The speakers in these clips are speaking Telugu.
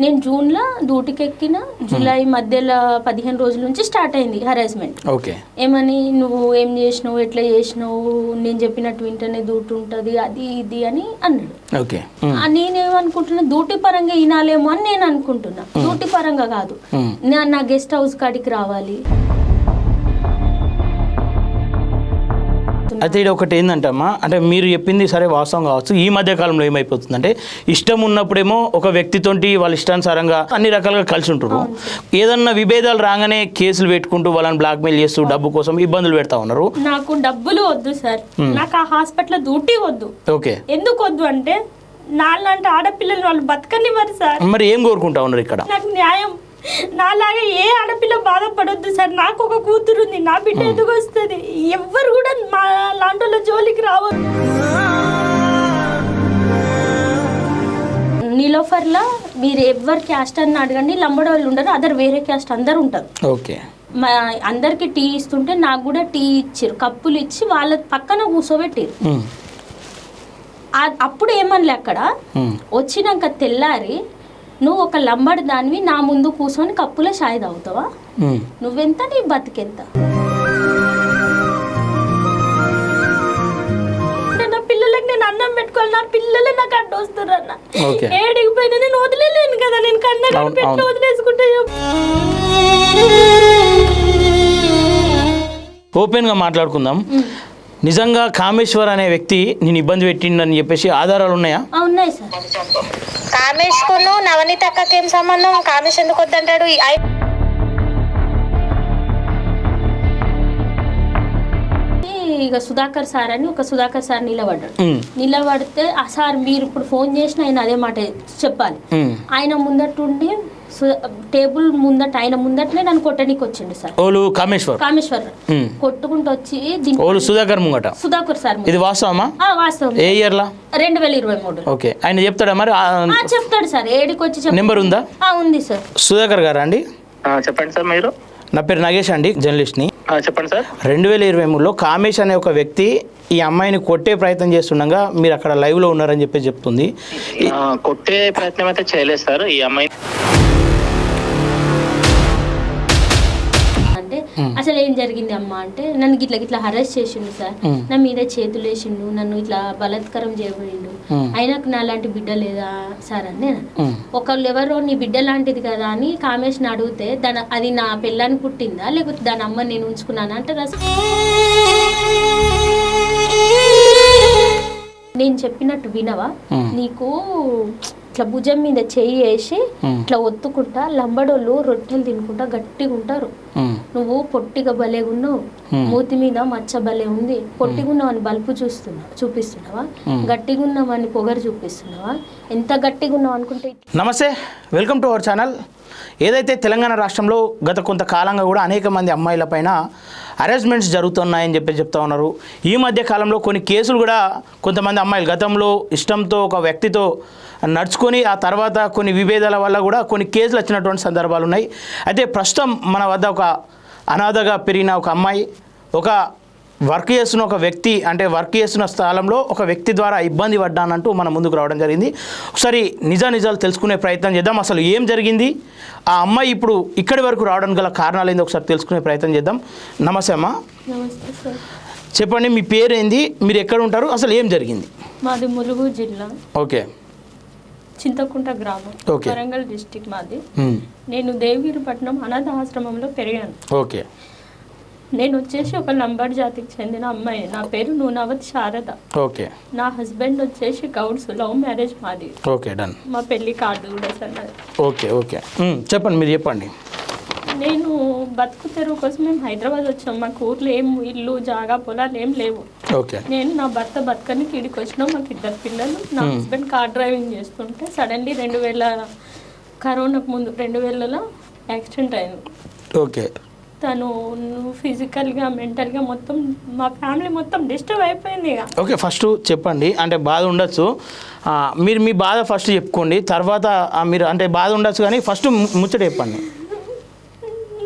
నేను జూన్లో డ్యూటీకి ఎక్కిన, జూలై మధ్యలో 15 రోజుల నుంచి స్టార్ట్ అయింది హరాస్మెంట్. ఏమని, నువ్వు ఏం చేసినావు, ఎట్లా చేసినావు, నేను చెప్పినట్టు వింటేనే డ్యూటీ ఉంటుంది, అది ఇది అని అన్నాడు. నేనేమనుకుంటున్నా, డ్యూటీ పరంగా వినాలేమో అని నేను అనుకుంటున్నా. డ్యూటీ పరంగా కాదు, నా గెస్ట్ హౌస్ కాడికి రావాలి. అయితే ఇది ఒకటి ఏంటంటమ్మా, అంటే మీరు చెప్పింది సరే వాస్తవం కావచ్చు. ఈ మధ్య కాలంలో ఏమైపోతుందంటే, ఇష్టం ఉన్నప్పుడేమో ఒక వ్యక్తితోటి వాళ్ళ ఇష్టానుసారంగా అన్ని రకాలుగా కలిసి ఉంటారు. ఏదన్నా విభేదాలు రాగానే కేసులు పెట్టుకుంటూ వాళ్ళని బ్లాక్మెయిల్ చేస్తూ డబ్బు కోసం ఇబ్బందులు పెడతా ఉన్నారు. నాకు డబ్బులు వద్దు సార్, నాకు ఆ హాస్పిటల్ డ్యూటీ వద్దు. ఓకే, ఎందుకు వద్దు అంటే, నాలాంటి ఆడపిల్లలు వాళ్ళు బతకనివ్వరు సార్. మరి ఏం కోరుకుంటా ఉన్నారు ఇక్కడ? నాకు న్యాయం, నాలాగా ఏ ఆడపిల్ల బాధపడొద్దు సార్. నాకు ఒక కూతురు ఉంది, నా బిడ్డ ఎదుగు వస్తుంది. ఎవ్వరు కూడా మా లాంటి జోలికి రావద్దు. నీలోఫర్లా మీరు ఎవరు క్యాస్ట్ అని అడగండి, లంబడి వాళ్ళు ఉండరు, అదర్ వేరే క్యాస్ట్ అందరు ఉంటారు. ఓకే, అందరికి టీ ఇస్తుంటే నాకు కూడా టీ ఇచ్చారు, కప్పులు ఇచ్చి వాళ్ళ పక్కన కూర్చోబెట్టారు. అప్పుడు ఏమనలే. అక్కడ వచ్చినాక తెల్లారి, నువ్వు ఒక లంబడి దానివి నా ముందు కూర్చొని కప్పులో షాయి తాగుతావా, నువ్వెంత నీ బతికెంత? నా పిల్లలకి నేను అన్నం పెట్టుకోవాలి, నా పిల్లలే నాకు అడ్డు వస్తున్నారు. ఏడిగిపోయినా నేను వదిలేలేను కదా, నేను కన్నా పెట్టి వదిలేసుకుంటే. ఓపెన్గా మాట్లాడుకుందాం. నిజంగా కామేశ్వర్ అనే వ్యక్తి నేను ఇబ్బంది పెట్టిండని చెప్పేసి ఆధారాలు ఉన్నాయా? ఉన్నాయి సార్. కామేష్ కును నవనీత అక్కకి ఏం సంబంధం? కామేష్ ఎందుకు వద్దంటాడు? ఇక సుధాకర్ సార్ అని ఒక సుధాకర్ సార్ నిలబడితే, ఆ సార్ మీరు ఇప్పుడు ఫోన్ చేసిన ఆయన అదే మాట చెప్పాలి. ఆయన ముందటుండి టేబుల్ ముందట, ఆయన ముందటనే నన్ను కొట్టడానికి వచ్చిండు సార్. కామేశ్వర్ కొట్టుకుంటూ వచ్చి సుధాకర్ సార్. ఇది వాస్తవమా? వాస్తవం. ఏ ఇయర్ లా? 2023. ఓకే, ఆయన చెప్తాడా మరి? చెప్తాడు సార్. ఏడికి వచ్చి నెంబర్ ఉందా? ఉంది సార్. సుధాకర్ గారా అండి? చెప్పండి సార్. మీరు? నా పేరు నాగేష్ అండి, జర్నలిస్ట్ని. చెప్పండి సార్. 2023లో కామేష్ అనే ఒక వ్యక్తి ఈ అమ్మాయిని కొట్టే ప్రయత్నం చేస్తుండగా మీరు అక్కడ లైవ్లో ఉన్నారని చెప్పి చెప్తుంది. కొట్టే ప్రయత్నం అయితే చేయలేదు సార్. ఈ అమ్మాయి అంటే అసలు ఏం జరిగింది అమ్మా అంటే, నన్ను గిట్లా హరెస్ట్ చేసిండు సార్, నా మీద చేతులు వేసిండు, నన్ను ఇట్లా బలాత్కారం చేయబడిండు, అయినాకు నా లాంటి బిడ్డ లేదా సార్ అని నేను. ఒకళ్ళు ఎవరో నీ బిడ్డ లాంటిది కదా అని కామేష్ని అడిగితే, అది నా పిల్లని పుట్టిందా లేకపోతే దాని అమ్మ నేను ఉంచుకున్నాను అంటే, నేను చెప్పినట్టు వినవా, నీకు ఇట్లా భుజం మీద చెయ్యి వేసి ఇట్లా ఒత్తుకుంటా లంబడోళ్ళు రొట్టెలు తినుకుంటా గట్టిగా ఉంటారు. నువ్వు పొట్టిగా భలేగా ఉన్నావు, మూతి మీద మచ్చ భలే ఉంది, పొట్టిగా ఉన్నావని బల్పు చూపిస్తున్నావా, గట్టిగా ఉన్నావని పొగరు చూపిస్తున్నావా, ఎంత గట్టిగా ఉన్నావు అనుకుంటే. నమస్తే, వెల్కమ్ టు అవర్ ఛానల్. ఏదైతే తెలంగాణ రాష్ట్రంలో గత కొంతకాలంగా కూడా అనేక మంది అమ్మాయిల పైన హరాస్మెంట్స్ జరుగుతున్నాయని చెప్తా ఉన్నారు. ఈ మధ్య కాలంలో కొన్ని కేసులు కూడా కొంతమంది అమ్మాయిలు గతంలో ఇష్టంతో ఒక వ్యక్తితో నడుచుకొని ఆ తర్వాత కొన్ని విభేదాల వల్ల కూడా కొన్ని కేసులు వచ్చినటువంటి సందర్భాలు ఉన్నాయి. అయితే ప్రస్తుతం మన వద్ద ఒక అనాథగా పెరిగిన ఒక అమ్మాయి, ఒక వర్క్ చేస్తున్న ఒక వ్యక్తి, అంటే వర్క్ చేస్తున్న స్థలంలో ఒక వ్యక్తి ద్వారా ఇబ్బంది పడ్డానంటూ మన ముందుకు రావడం జరిగింది. ఒకసారి నిజాలు తెలుసుకునే ప్రయత్నం చేద్దాం. అసలు ఏం జరిగింది, ఆ అమ్మాయి ఇప్పుడు ఇక్కడి వరకు రావడానికి గల కారణాలు ఏంది ఒకసారి తెలుసుకునే ప్రయత్నం చేద్దాం. నమస్తే అమ్మా. నమస్తే సార్. చెప్పండి, మీ పేరు ఏంది, మీరు ఎక్కడ ఉంటారు, అసలు ఏం జరిగింది? మాది ములుగు జిల్లా. ఓకే. చింతకుంట గ్రామం, వరంగల్ డిస్టిక్ మాది. నేను దేవగిరిపట్నం అనాథ ఆశ్రమంలో పెరిగాను. ఓకే. నేను వచ్చేసి ఒక లంబాడి జాతికి చెందిన అమ్మాయి. నా పేరు నూనావతి శారద. ఓకే. నా హస్బెండ్ వచ్చేసి గౌడ్స్, లవ్ మ్యారేజ్ మాది. Okay, done. మా పెళ్లి కార్డు కూడా సార్. ఓకే ఓకే, చెప్పండి, మీరు చెప్పండి. నేను బతుకు తెరువు కోసం మేము హైదరాబాద్ వచ్చాం. మాకు ఊర్లో ఏం ఇల్లు జాగా పొలాలు ఏం లేవు. ఓకే. నేను నా భర్త బతకని కీడికి వచ్చినాం. మాకు 2 పిల్లలు. నా హస్బెండ్ కార్ డ్రైవింగ్ చేస్తుంటే సడన్లీ 2000 కరోనాకు ముందు 2000లో యాక్సిడెంట్ అయింది. ఓకే. తను ఫిజికల్గా మెంటల్గా మొత్తం మా ఫ్యామిలీ మొత్తం డిస్టర్బ్ అయిపోయింది. ఓకే, ఫస్ట్ చెప్పండి, అంటే బాధ ఉండొచ్చు, మీరు మీ బాధ ఫస్ట్ చెప్పుకోండి, తర్వాత మీరు అంటే బాధ ఉండొచ్చు కానీ ఫస్ట్ ముచ్చట చెప్పండి.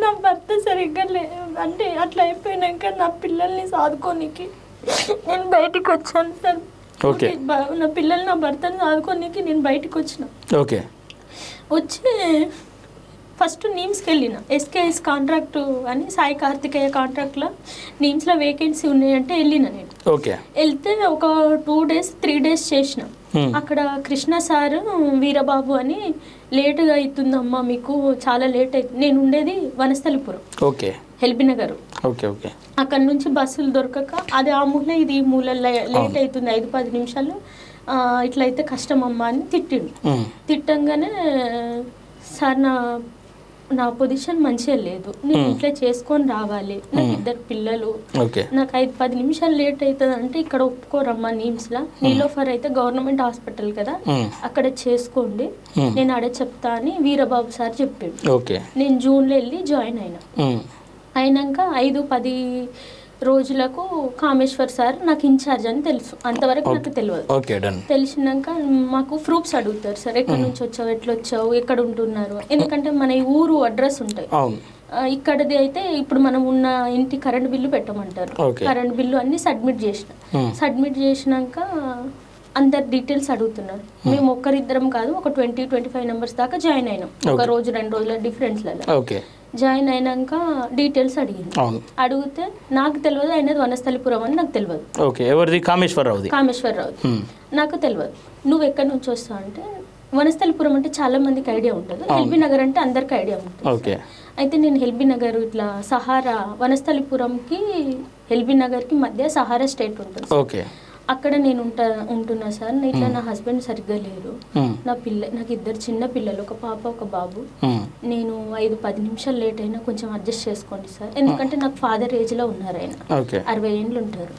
నా భర్త సరిగ్గా అంటే అట్లా అయిపోయినాక నా పిల్లల్ని సాదుకోనికి నేను బయటికి వచ్చాను సార్. ఓకే. నా పిల్లలు నా భర్తని సాదుకోనికి నేను బయటికి వచ్చిన. ఓకే. వచ్చి ఫస్ట్ నీమ్స్కి వెళ్ళిన ఎస్కేఎస్ కాంట్రాక్ట్ అని సాయి కార్తికేయ కాంట్రాక్ట్లో నీమ్స్లో వేకెన్సీ ఉన్నాయంటే వెళ్ళిన నేను. ఓకే. వెళ్తే ఒక 2 days 3 days చేసిన. అక్కడ కృష్ణ సార్ వీరబాబు అని లేటుగా అవుతుందమ్మా మీకు చాలా లేట్ అవుతుంది. నేను ఉండేది Vanasthalipuram. Okay. LB Nagar. Okay. Okay. అక్కడ నుంచి బస్సులు దొరకక అది ఆ మూల ఇది ఈ మూల లేట్ అవుతుంది 5-10 నిమిషాలు ఇట్లయితే కష్టం అమ్మా అని తిట్టిండు. తిట్టంగానే సార్ నా పొజిషన్ మంచిగా లేదు, నేను ఇట్లా చేసుకొని రావాలి, నాకు 2 పిల్లలు, నాకు 5-10 నిమిషాలు లేట్ అవుతుంది అంటే ఇక్కడ ఒప్పుకోరమ్మా నీమ్స్లా, నీలోఫర్ అయితే గవర్నమెంట్ హాస్పిటల్ కదా అక్కడ చేసుకోండి నేను ఆడ చెప్తా అని వీరబాబు సార్ చెప్పాడు. నేను జూన్లో వెళ్ళి జాయిన్ అయినాక 5-10 రోజులకు కామేశ్వర్ సార్ నాకు ఇన్ఛార్జ్ అని తెలుసు, అంతవరకు నాకు తెలియదు. తెలిసినాక మాకు ప్రూఫ్స్ అడుగుతారు సార్, ఎక్కడి నుంచి వచ్చావు, ఎట్లా వచ్చావు, ఎక్కడ ఉంటున్నారు, ఎందుకంటే మన ఊరు అడ్రస్ ఉంటాయి. ఇక్కడది అయితే ఇప్పుడు మనం ఉన్న ఇంటి కరెంట్ బిల్లు పెట్టమంటారు, కరెంట్ బిల్లు అన్ని సబ్మిట్ చేసినాక అందరు డీటెయిల్స్ అడుగుతున్నారు. మేము ఒక్కరిద్దరం కాదు, ఒక 20-25 మెంబర్స్ దాకా జాయిన్ అయినాం, ఒక రోజు 2 రోజుల డిఫరెన్స్లలో. జాయిన్ అయినాక డీటెయిల్స్ అడిగితే నాకు తెలియదు, అయినది వనస్థలిపురం అని నాకు తెలియదు. ఎవరిది? కామేశ్వరరావు. నాకు తెలియదు. నువ్వు ఎక్కడి నుంచి వస్తావు అంటే వనస్థలిపురం అంటే చాలా మందికి ఐడియా ఉంటుంది, ఎల్బీ నగర్ అంటే అందరికి ఐడియా ఉంటుంది. అయితే నేను ఎల్బీ నగర్ ఇట్లా సహారా వనస్థలిపురంకి ఎల్బీ నగర్కి మధ్య సహారా స్టేట్ ఉంటుంది, అక్కడ నేను ఉంటున్నా సార్. ఇట్లా నా హస్బెండ్ సరిగ్గా లేరు, నాకు 2 చిన్న పిల్లలు, ఒక పాప ఒక బాబు, నేను 5-10 నిమిషాలు లేట్ అయినా కొంచెం అడ్జస్ట్ చేసుకోండి సార్, ఎందుకంటే నాకు ఫాదర్ ఏజ్లో ఉన్నారు, ఆయన 60 ఏళ్ళు ఉంటారు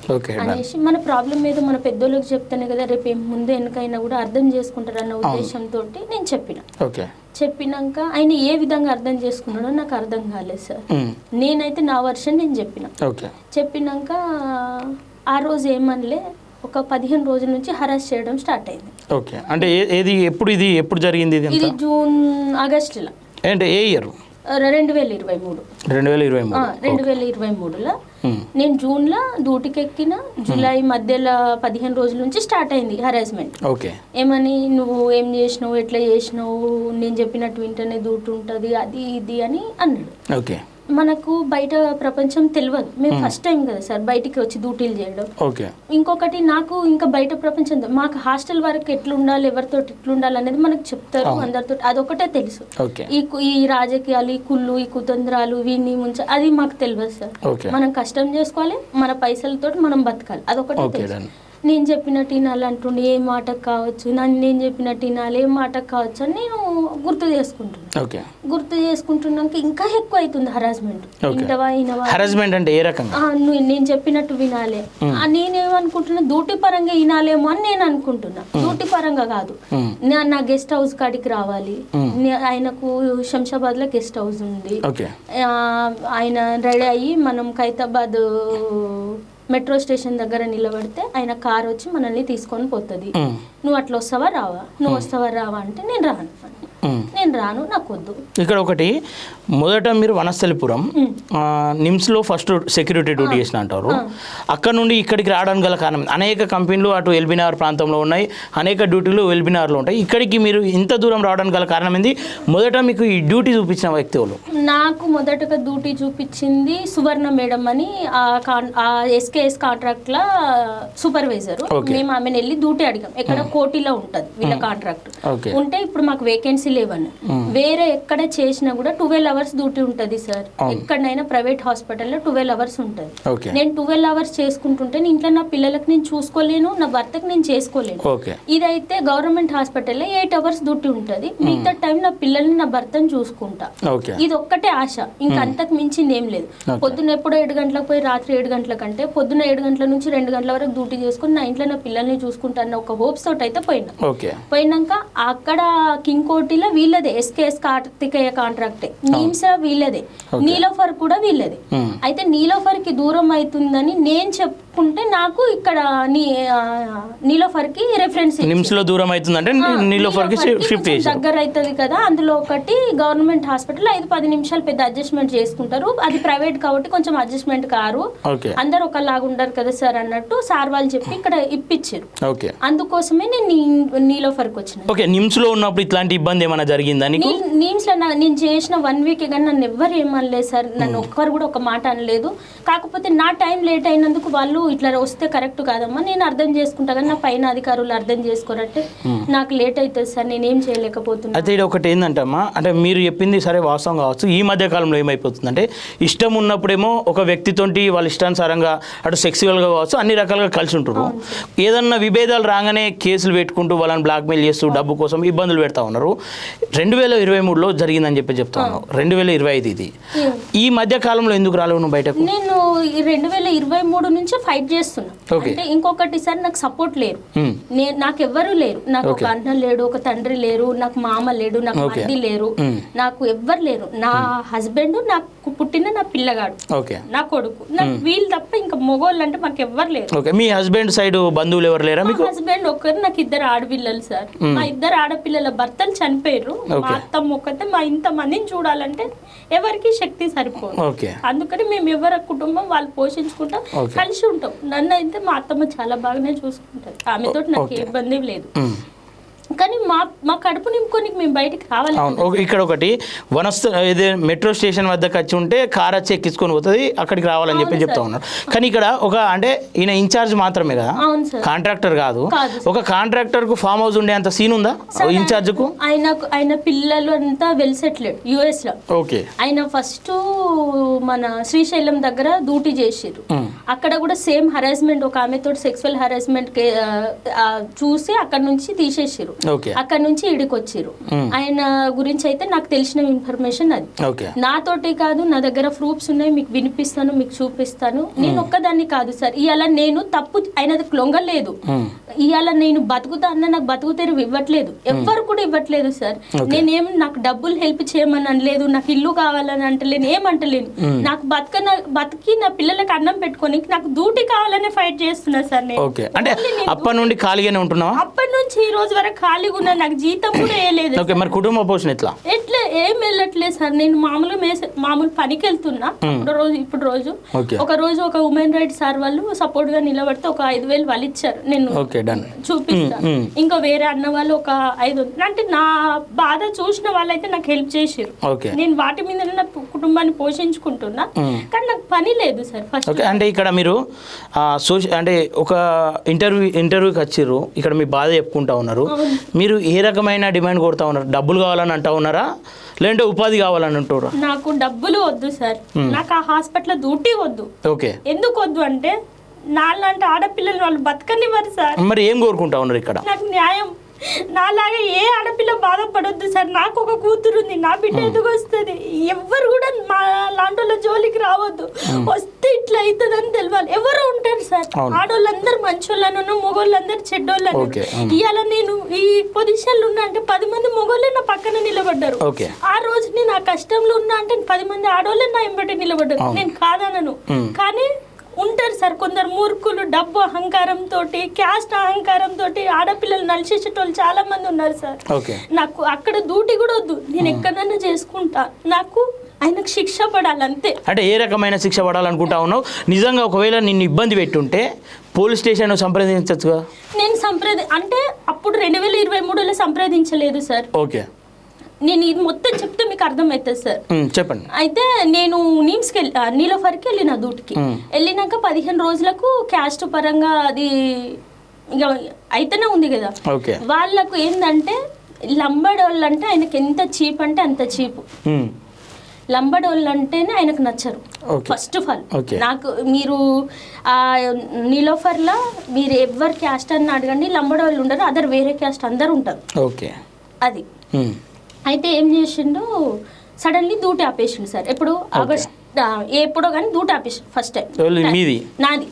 అనేసి మన ప్రాబ్లం ఏదో మన పెద్దోళ్ళకి చెప్తానే కదా రేపు ముందు వెనకైనా కూడా అర్థం చేసుకుంటారు అన్న ఉద్దేశంతో నేను చెప్పినాక ఆయన ఏ విధంగా అర్థం చేసుకున్నాడో నాకు అర్థం కాలేదు సార్. నేనైతే నా వర్షన్ నేను చెప్పినాక ఆ రోజు ఏమనలే, ఒక 15 రోజుల నుంచి హరాస్ చేయడం స్టార్ట్ అయింది. అంటే ఎప్పుడు జరిగింది ఇది? జూన్ ఆగస్టులో. అంటే ఏ ఇయర్? 2023లో నేను జూన్లో డ్యూటీకి ఎక్కిన, జూలై మధ్యలో 15 రోజుల నుంచి స్టార్ట్ అయింది హరాస్మెంట్. ఏమని నువ్వు ఏం చేసినావు, ఎట్లా చేసినావు, నేను చెప్పినట్టు వింటనే డ్యూటీ ఉంటుంది, అది ఇది అని అన్నాడు. మనకు బయట ప్రపంచం తెలియదు, మేము ఫస్ట్ టైం కదా సార్ బయటికి వచ్చి డ్యూటీలు చేయడం. ఇంకొకటి నాకు ఇంకా బయట ప్రపంచం మాకు హాస్టల్ వరకు ఎట్లుండాలి, ఎవరితో ఎట్లుండాలి అనేది మనకు చెప్తారు అందరితో, అదొకటే తెలుసు. ఈ రాజకీయాలు, ఈ కుళ్ళు, ఈ కుతంత్రాలు, వీని ముంచ అది మాకు తెలియదు సార్. మనం కష్టం చేసుకోవాలి, మన పైసలతో మనం బతకాలి, అదొకటే తెలుసు. నేను చెప్పినట్టు వినాలి అంటుండే, ఏ మాటకు కావచ్చు, నేను చెప్పినట్టు వినాలి, ఏ మాటకు కావచ్చు అని నేను గుర్తు చేసుకుంటున్నాక ఇంకా ఎక్కువ అవుతుంది హరాస్మెంట్. హరాస్మెంట్ అంటే ఏ రకంగా? నేను చెప్పినట్టు వినాలి, నేనేమనుకుంటున్నా డ్యూటీ పరంగా వినాలేమో అని నేను అనుకుంటున్నా, డ్యూటీ పరంగా కాదు. నా గెస్ట్ హౌస్ కాడికి రావాలి, ఆయనకు శంషాబాద్ లో గెస్ట్ హౌస్ ఉంది, ఆయన రెడీ అయ్యి మనం ఖైతాబాద్ మెట్రో స్టేషన్ దగ్గర నిలబడితే ఆయన కార్ వచ్చి మనల్ని తీసుకొని పోతుంది. నువ్వు అట్లా వస్తావా రావా అంటే నేను రాను, నాకు వద్దు. ఇక్కడ ఒకటి, మొదట మీరు వనస్థలిపురం నిమ్స్లో ఫస్ట్ సెక్యూరిటీ డ్యూటీ చేసిన అంటారు, అక్కడ నుండి ఇక్కడికి రావడానికి గల కారణం అనేక కంపెనీలు అటు ఎల్బీ నగర్ ప్రాంతంలో ఉన్నాయి, అనేక డ్యూటీలు ఎల్బీ నగర్లో ఉంటాయి, ఇక్కడికి మీరు ఇంత దూరం రావడానికి గల కారణం ఏంది? మొదట మీకు ఈ డ్యూటీ చూపించిన వ్యక్తి వాళ్ళు? నాకు మొదటగా డ్యూటీ చూపించింది సువర్ణ మేడం అని ఎస్కేఎస్ కాంట్రాక్ట్ల సూపర్వైజర్. మేము ఆమెను వెళ్ళి డ్యూటీ అడిగాం, ఎక్కడ కోటిలో ఉంటుంది వీళ్ళ కాంట్రాక్ట్ ఉంటే, ఇప్పుడు మాకు వేకెన్సీ లేవని, వేరే ఎక్కడ చేసినా కూడా 12 hours డ్యూటీ ఉంటుంది సార్, ఎక్కడైనా ప్రైవేట్ హాస్పిటల్లో 12 hours ఉంటుంది. నేను 12 hours చేసుకుంటుంటే ఇంట్లో నా పిల్లలకు నేను చూసుకోలేను, నా భర్తకు నేను చేసుకోలేను. ఇదైతే గవర్నమెంట్ హాస్పిటల్లో 8 hours డ్యూటీ ఉంటుంది, మిగతా టైం నా పిల్లల్ని నా భర్తను చూసుకుంటా. ఇది ఒక్కటే ఆశ, ఇంకా అంతకు మించింది ఏం లేదు. పొద్దున్న ఎప్పుడో 7 గంటలకు పోయి రాత్రి 7 గంటలకంటే పొద్దున్న 7 గంటల నుంచి 2 గంటల వరకు డ్యూటీ చేసుకుని నా ఇంట్లో నా పిల్లల్ని చూసుకుంటా అన్న ఒక హోప్స్ తోటి అయితే పోయినాక అక్కడ కింగ్ కోటిలో వీళ్ళదే ఎస్కేఎస్ కార్తికేయ కాంట్రాక్టే, నీమ్స్ వీళ్ళదే, నీలోఫర్ కూడా వీళ్ళదే. అయితే నీలోఫర్ కి దూరం అవుతుందని నేను చెప్పుకుంటే నాకు ఇక్కడ నీలోఫర్ కి రెఫరెన్స్ దూరం అవుతుందంటే దగ్గర అవుతుంది కదా. అందులో ఒకటి గవర్నమెంట్ హాస్పిటల్ 5-10 నిమిషాలు పెద్ద అడ్జస్ట్మెంట్ చేసుకుంటారు, అది ప్రైవేట్ కాబట్టి కొంచెం అడ్జస్ట్మెంట్ కారు, అందరు ఒకలాగా ఉండరు కదా సార్ అన్నట్టు సార్ వాళ్ళు చెప్పి ఇక్కడ ఇప్పించారు. అందుకోసమే నేను నీలోఫర్కి వచ్చిన. నిమ్స్ లో ఉన్నప్పుడు ఇట్లాంటి ఇబ్బంది ఏమైనా జరిగింది? జరిగిందా నీకు? నీమ్స్లో నేను చేసిన 1 వీక్ కానీ నన్ను ఎవ్వరు ఏమనలేదు సార్, నన్ను ఒక్కరు కూడా ఒక మాట అనలేదు. కాకపోతే నా టైం లేట్ అయినందుకు వాళ్ళు ఇట్లా వస్తే కరెక్ట్ కాదమ్మా, నేను అర్థం చేసుకుంటా కానీ నా పైన అధికారులు అర్థం చేసుకోరంటే నాకు లేట్ అవుతుంది సార్, నేనేం చేయలేకపోతున్నా. అయితే ఇది ఒకటి ఏంటంటమ్మా, అంటే మీరు చెప్పింది సరే వాస్తవం కావచ్చు. ఈ మధ్య కాలంలో ఏమైపోతుందంటే ఇష్టం ఉన్నప్పుడేమో ఒక వ్యక్తితోటి వాళ్ళ ఇష్టానుసారంగా అటు సెక్సువల్గా కావచ్చు అన్ని రకాలుగా కలిసి ఉంటారు. ఏదన్నా విభేదాలు రాగానే కేసులు పెట్టుకుంటూ వాళ్ళని బ్లాక్మెయిల్ చేస్తూ డబ్బు కోసం ఇబ్బందులు పెడతా ఉన్నారు. 2023లో జరిగిందని చెప్తా ఉన్నావు, 2025 ఇది. ఈ మధ్య కాలంలో ఎందుకు రాలేవు నువ్వు బయటకు? నేను ఈ 2023 నుంచి ఫైట్ చేస్తున్నా. అంటే ఇంకొకటి సార్, నాకు సపోర్ట్ లేరు, నాకు ఎవ్వరు లేరు. నాకు ఒక అన్న లేడు, ఒక తండ్రి లేరు, నాకు మామ లేడు, నాకు మద్ది లేరు, నాకు ఎవ్వరు లేరు. నా హస్బెండ్, నాకు పుట్టిన నా పిల్లగాడు, నా కొడుకు, నాకు వీళ్ళు తప్ప ఇంకా మొగోళ్ళు అంటే మాకు ఎవ్వరు లేరు. మీ హస్బెండ్ సైడ్ బంధువులు ఎవరు లేరా మీకు? హస్బెండ్ ఒక్కరు, నాకు 2 ఆడపిల్లలు సార్. మా 2 ఆడపిల్లల భర్తలు చనిపోయారు. మా అత్తమ్మ ఒక్కతే, మా ఇంత మందిని చూడాలంటే ఎవరికి శక్తి సరిపోదు. అందుకని మేము ఎవరి కుటుంబం వాళ్ళు పోషించుకుంటాం, కలిసి ఉంటాం. నన్ను అయితే మా అత్తమ్మ చాలా బాగానే చూసుకుంటారు, ఆమెతో నాకు ఏ ఇబ్బంది లేదు. కానీ మా కడుపు నింపుకొని మేము బయటికి రావాలి. ఇక్కడ ఒకటి ఇదే మెట్రో స్టేషన్ వద్దకు వచ్చి ఉంటే కార్ వచ్చి ఎక్కించుకొని పోతుంది, అక్కడికి రావాలని చెప్తా ఉన్నారు. కానీ ఇక్కడ ఒక అంటే ఈయన ఇన్ఛార్జ్ మాత్రమే కదా, కాంట్రాక్టర్ కాదు. ఒక కాంట్రాక్టర్ కు ఫామ్ హౌస్ ఉండే అంత సీన్ ఉందా ఇన్ఛార్జ్ కు? ఆయన పిల్లలు అంతా వెల్ సెటిల్డ్ US లో. ఆయన ఫస్ట్ మన శ్రీశైలం దగ్గర డ్యూటీ చేసిర్రు. అక్కడ కూడా సేమ్ హరాస్మెంట్, ఒక ఆమెతో సెక్సువల్ హరాస్మెంట్ చూసి అక్కడ నుంచి తీసేసిర్రు. అక్కడ నుంచి ఇడికి వచ్చిర్రు. ఆయన గురించి అయితే నాకు తెలిసిన ఇన్ఫర్మేషన్ అది. నాతోటి కాదు, నా దగ్గర ప్రూఫ్స్ ఉన్నాయి, మీకు వినిపిస్తాను, మీకు చూపిస్తాను. నేను ఒక్కదాన్ని కాదు సార్, ఇవాళ నేను తప్పు ఆయనది లొంగలేదు. ఇవాళ నేను బతుకుతా అన్న నాకు బతుకు తెరువు ఇవ్వట్లేదు, ఎవ్వరు కూడా ఇవ్వట్లేదు సార్. నేనేం నాకు డబ్బులు హెల్ప్ చేయమని అనలేదు, నాకు ఇల్లు కావాలని అంటలేను, ఏమంటలేను. నాకు బతికి నా పిల్లలకి అన్నం పెట్టుకొని నాకు డ్యూటీ కావాలనే ఫైట్ చేస్తున్నా సార్. నేను అప్పటి నుండి ఖాళీగానే ఉంటున్నా, అప్పటి నుంచి ఈ రోజు వరకు ఖాళీగా ఉన్నా, నాకు జీతం కూడా వేయలేదు. మరి కుటుంబ పోషణ ఎట్లా ఏం వెళ్ళట్లేదు సార్. నేను మామూలు పనికి వెళ్తున్నా. ఇప్పుడు రోజు ఒక ఉమెన్ రైట్స్ సార్ వాళ్ళు సపోర్ట్ గా నిలబడితే ఒక 5,000 వాళ్ళు ఇచ్చారు, నేను చూపిస్తా. ఇంకా వేరే అన్న వాళ్ళు ఒక 500, అంటే నా బాధ చూసిన వాళ్ళైతే నాకు హెల్ప్ చేసారు. నేను వాటి మీద నా కుటుంబాన్ని పోషించుకుంటున్నా, కానీ నాకు పని లేదు సార్. ఫస్ట్ అంటే ఇక్కడ మీరు అంటే ఒక ఇంటర్వ్యూకి వచ్చిర్రు, ఇక్కడ మీ బాధ చెప్పుకుంటా ఉన్నారు. మీరు ఏ రకమైన డిమాండ్ కొడతా ఉన్నారు? డబ్బులు కావాలని అంటా ఉన్నారా, లేదంటే ఉపాధి కావాలని అంటారా? నాకు డబ్బులు వద్దు సార్, నాకు ఆ హాస్పిటల్ డ్యూటీ వద్దు. ఎందుకు వద్దు అంటే నాలాంటి ఆడపిల్లలు వాళ్ళు బతకనివ్వరు సార్. మరి ఏం కోరుకుంటా ఉన్నారు ఇక్కడ? నాకు న్యాయం, నాలాగా ఏ ఆడపిల్ల బాధపడొద్దు సార్. నాకు ఒక కూతురుంది, నా బిడ్డ ఎందుకు వస్తుంది? ఎవ్వరు కూడా మా లాంటి వాళ్ళ జోలికి రావద్దు. వస్తే ఇట్లా అవుతుందని తెలియాలి. ఎవరు ఉంటారు సార్, ఆడోళ్ళందరూ మంచోళ్ళను, మొగోళ్ళందరూ చెడ్డోళ్ళను. ఇవాళ నేను ఈ పొజిషన్లో ఉన్నా అంటే 10 మంది మొగోళ్ళే నా పక్కన నిలబడ్డారు. ఆ రోజు నేను ఆ కష్టంలో ఉన్నా అంటే 10 మంది ఆడోళ్ళే నా ఎంబటి నిలబడ్డారు. నేను కాదనను, కానీ ఉంటారు సార్ కొందరు మూర్ఖులు, డబ్బు అహంకారంతో, క్యాస్ట్ అహంకారంతో ఆడపిల్లలు నలిచేసేటోళ్ళు చాలా మంది ఉన్నారు సార్. నాకు అక్కడ డ్యూటీ కూడా వద్దు, నేను ఎక్కడన్నా చేసుకుంటా, నాకు ఆయనకు శిక్ష పడాలంతే. అంటే ఏ రకమైన శిక్ష పడాలనుకుంటా ఉన్నావు? నిజంగా ఒకవేళ నిన్ను ఇబ్బంది పెట్టుంటే పోలీస్ స్టేషన్ సంప్రదించచ్చుగా? నేను అంటే అప్పుడు 2023లో సంప్రదించలేదు సార్. నేను ఇది మొత్తం చెప్తే మీకు అర్థమవుతుంది సార్. చెప్పండి. అయితే నేను నీమ్స్కి నీలోఫర్కి వెళ్ళిన డ్యూటీకి వెళ్ళినాక 15 రోజులకు క్యాస్ట్ పరంగా అది ఇక అయితేనే ఉంది కదా. వాళ్ళకు ఏంటంటే లంబడోళ్ళు అంటే ఆయనకి ఎంత చీప్ అంటే అంత చీపు. లంబడోళ్ళు అంటేనే ఆయనకు నచ్చరు. ఫస్ట్ ఆఫ్ ఆల్ నాకు మీరు నీలోఫర్లో మీరు ఎవరు క్యాస్ట్ అని అడగండి, లంబడోళ్ళు ఉండరు, అదర్ వేరే క్యాస్ట్ అందరు ఉంటారు. అది అయితే ఏం చేసిండు, సడన్లీ డ్యూటీ ఆపేసిండు సార్. ఎప్పుడు ఆగస్ట్ ఎప్పుడో కానీ డ్యూటీ ఆపేసి ఫస్ట్ టైం నాది.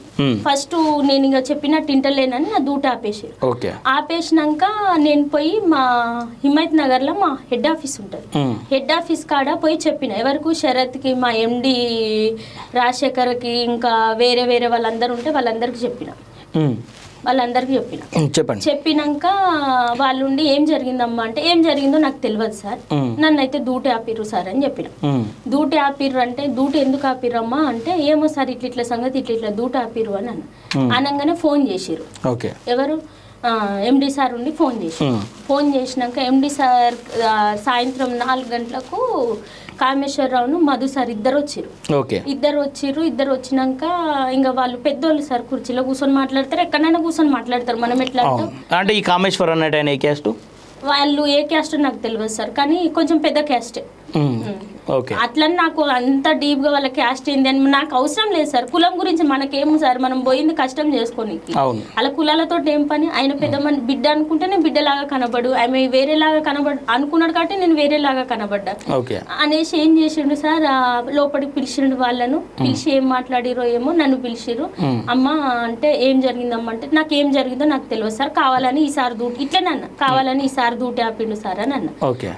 ఫస్ట్ నేను ఇంకా చెప్పినట్టు ఇంటలేనని నా డ్యూటీ ఆపేసి ఆపేసినాక నేను పోయి మా హిమాయత్ నగర్లో మా హెడ్ ఆఫీస్ ఉంటుంది, హెడ్ ఆఫీస్ కాడ పోయి చెప్పిన. ఎవరికి? శరత్కి, మా MD రాజశేఖర్కి, ఇంకా వేరే వేరే వాళ్ళందరూ ఉంటే వాళ్ళందరికీ చెప్పిన. చెప్పినాక వాళ్ళుండి ఏం జరిగిందమ్మా అంటే, ఏం జరిగిందో నాకు తెలియదు సార్, నన్ను అయితే డ్యూటీ ఆపిర్రు సార్ అని చెప్పిన. డ్యూటీ ఆపిర్రు అంటే, డ్యూటీ ఎందుకు ఆపిర్రమ్మా అంటే, ఏమో సార్ ఇట్లా సంగతి ఇట్లా డ్యూటీ ఆపిర్రు అని అనగానే ఫోన్ చేసిర్రు. ఎవరు? ఎండి సార్ ఉండి ఫోన్ చేసినాక ఎండి సార్ సాయంత్రం 4 గంటలకు కామేశ్వరరావును మధు సార్ ఇద్దరు వచ్చిర్రు వచ్చినాక ఇంకా వాళ్ళు పెద్దోళ్ళు సార్ కుర్చీలో కూర్చొని మాట్లాడతారు, ఎక్కడైనా కూర్చొని మాట్లాడతారు. మనం ఎట్లా అంటే ఈ కామేశ్వర్ అన్నట్టు ఆయన ఏ క్యాస్ట్? వాళ్ళు ఏ క్యాస్ట్ నాకు తెలియదు సార్, కానీ కొంచెం పెద్ద క్యాస్టే. అట్లని నాకు అంత డీప్ గా వాళ్ళ క్యాస్ట్ ఏంది అని నాకు అవసరం లేదు సార్. కులం గురించి మనకేం సార్, మనం పోయింది కష్టం చేసుకోనికి. అలా కులాలతో ఏం పని? ఆయన పెద్ద బిడ్డ అనుకుంటే నేను బిడ్డలాగా కనబడు, ఆమె వేరేలాగా కనబడు అనుకున్నాడు కాబట్టి నేను వేరేలాగా కనబడ్డా అనేసి ఏం చేసిండు సార్, లోపలికి పిలిచిండు వాళ్ళను. పిలిచి ఏం మాట్లాడిరో ఏమో నన్ను పిలిచిర్రు. అమ్మ అంటే ఏం జరిగిందమ్మ అంటే నాకు ఏం జరిగిందో నాకు తెలియదు సార్, కావాలని ఈసారి దూటి ఇట్లనే అన్న, కావాలని ఈసారి దూటి ఆపిండు సార్ అని అన్న.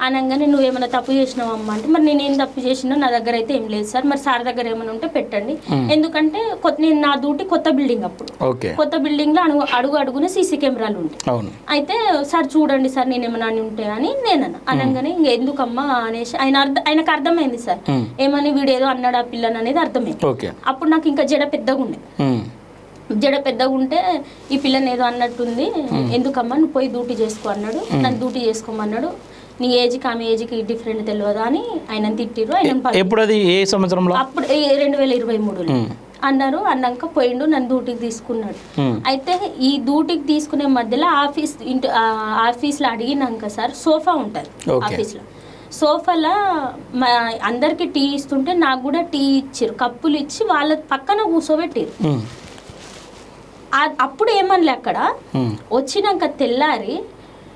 అనగానే నువ్వేమైనా తప్పు చేసినావు అమ్మ అంటే, మరి నేనేం తప్పు చేసినా నా దగ్గర అయితే ఏం లేదు సార్, మరి సార్ దగ్గర ఏమైనా ఉంటే పెట్టండి. ఎందుకంటే నేను నా డ్యూటీ కొత్త బిల్డింగ్, అప్పుడు కొత్త బిల్డింగ్ లో అడుగున సీసీ కెమెరాలు ఉంటాయి. అయితే సార్ చూడండి సార్ నేను ఏమైనా ఉంటే అని నేను అనగానే ఇంకా ఎందుకమ్మా అనేసి ఆయనకు అర్థమైంది సార్, ఏమని వీడేదో అన్నాడు ఆ పిల్లని అనేది అర్థమైంది. అప్పుడు నాకు ఇంకా జడ పెద్దగా ఉంటే ఈ పిల్లని ఏదో అన్నట్టుంది, ఎందుకమ్మా నువ్వు పోయి డ్యూటీ చేసుకో అన్నాడు. నన్ను డ్యూటీ చేసుకోమన్నాడు. నీ ఏజ్కి ఆమె ఏజ్కి డిఫరెంట్ తెలియదా అని ఆయన తిట్టిరు. ఎప్పుడు అది ఏ సంవత్సరంలో? అప్పుడు 2023లో అన్నారు. అన్నాక పోయిండు, నన్ను డ్యూటీకి తీసుకున్నాడు. అయితే ఈ డ్యూటీకి తీసుకునే మధ్యలో ఆఫీస్లో అడిగినాక సార్ సోఫా ఉంటుంది ఆఫీస్లో, సోఫాలో అందరికి టీ ఇస్తుంటే నాకు కూడా టీ ఇచ్చారు, కప్పులు ఇచ్చి వాళ్ళ పక్కన కూర్చోబెట్టారు. అప్పుడు ఏమనలే, అక్కడ వచ్చినాక తెల్లారి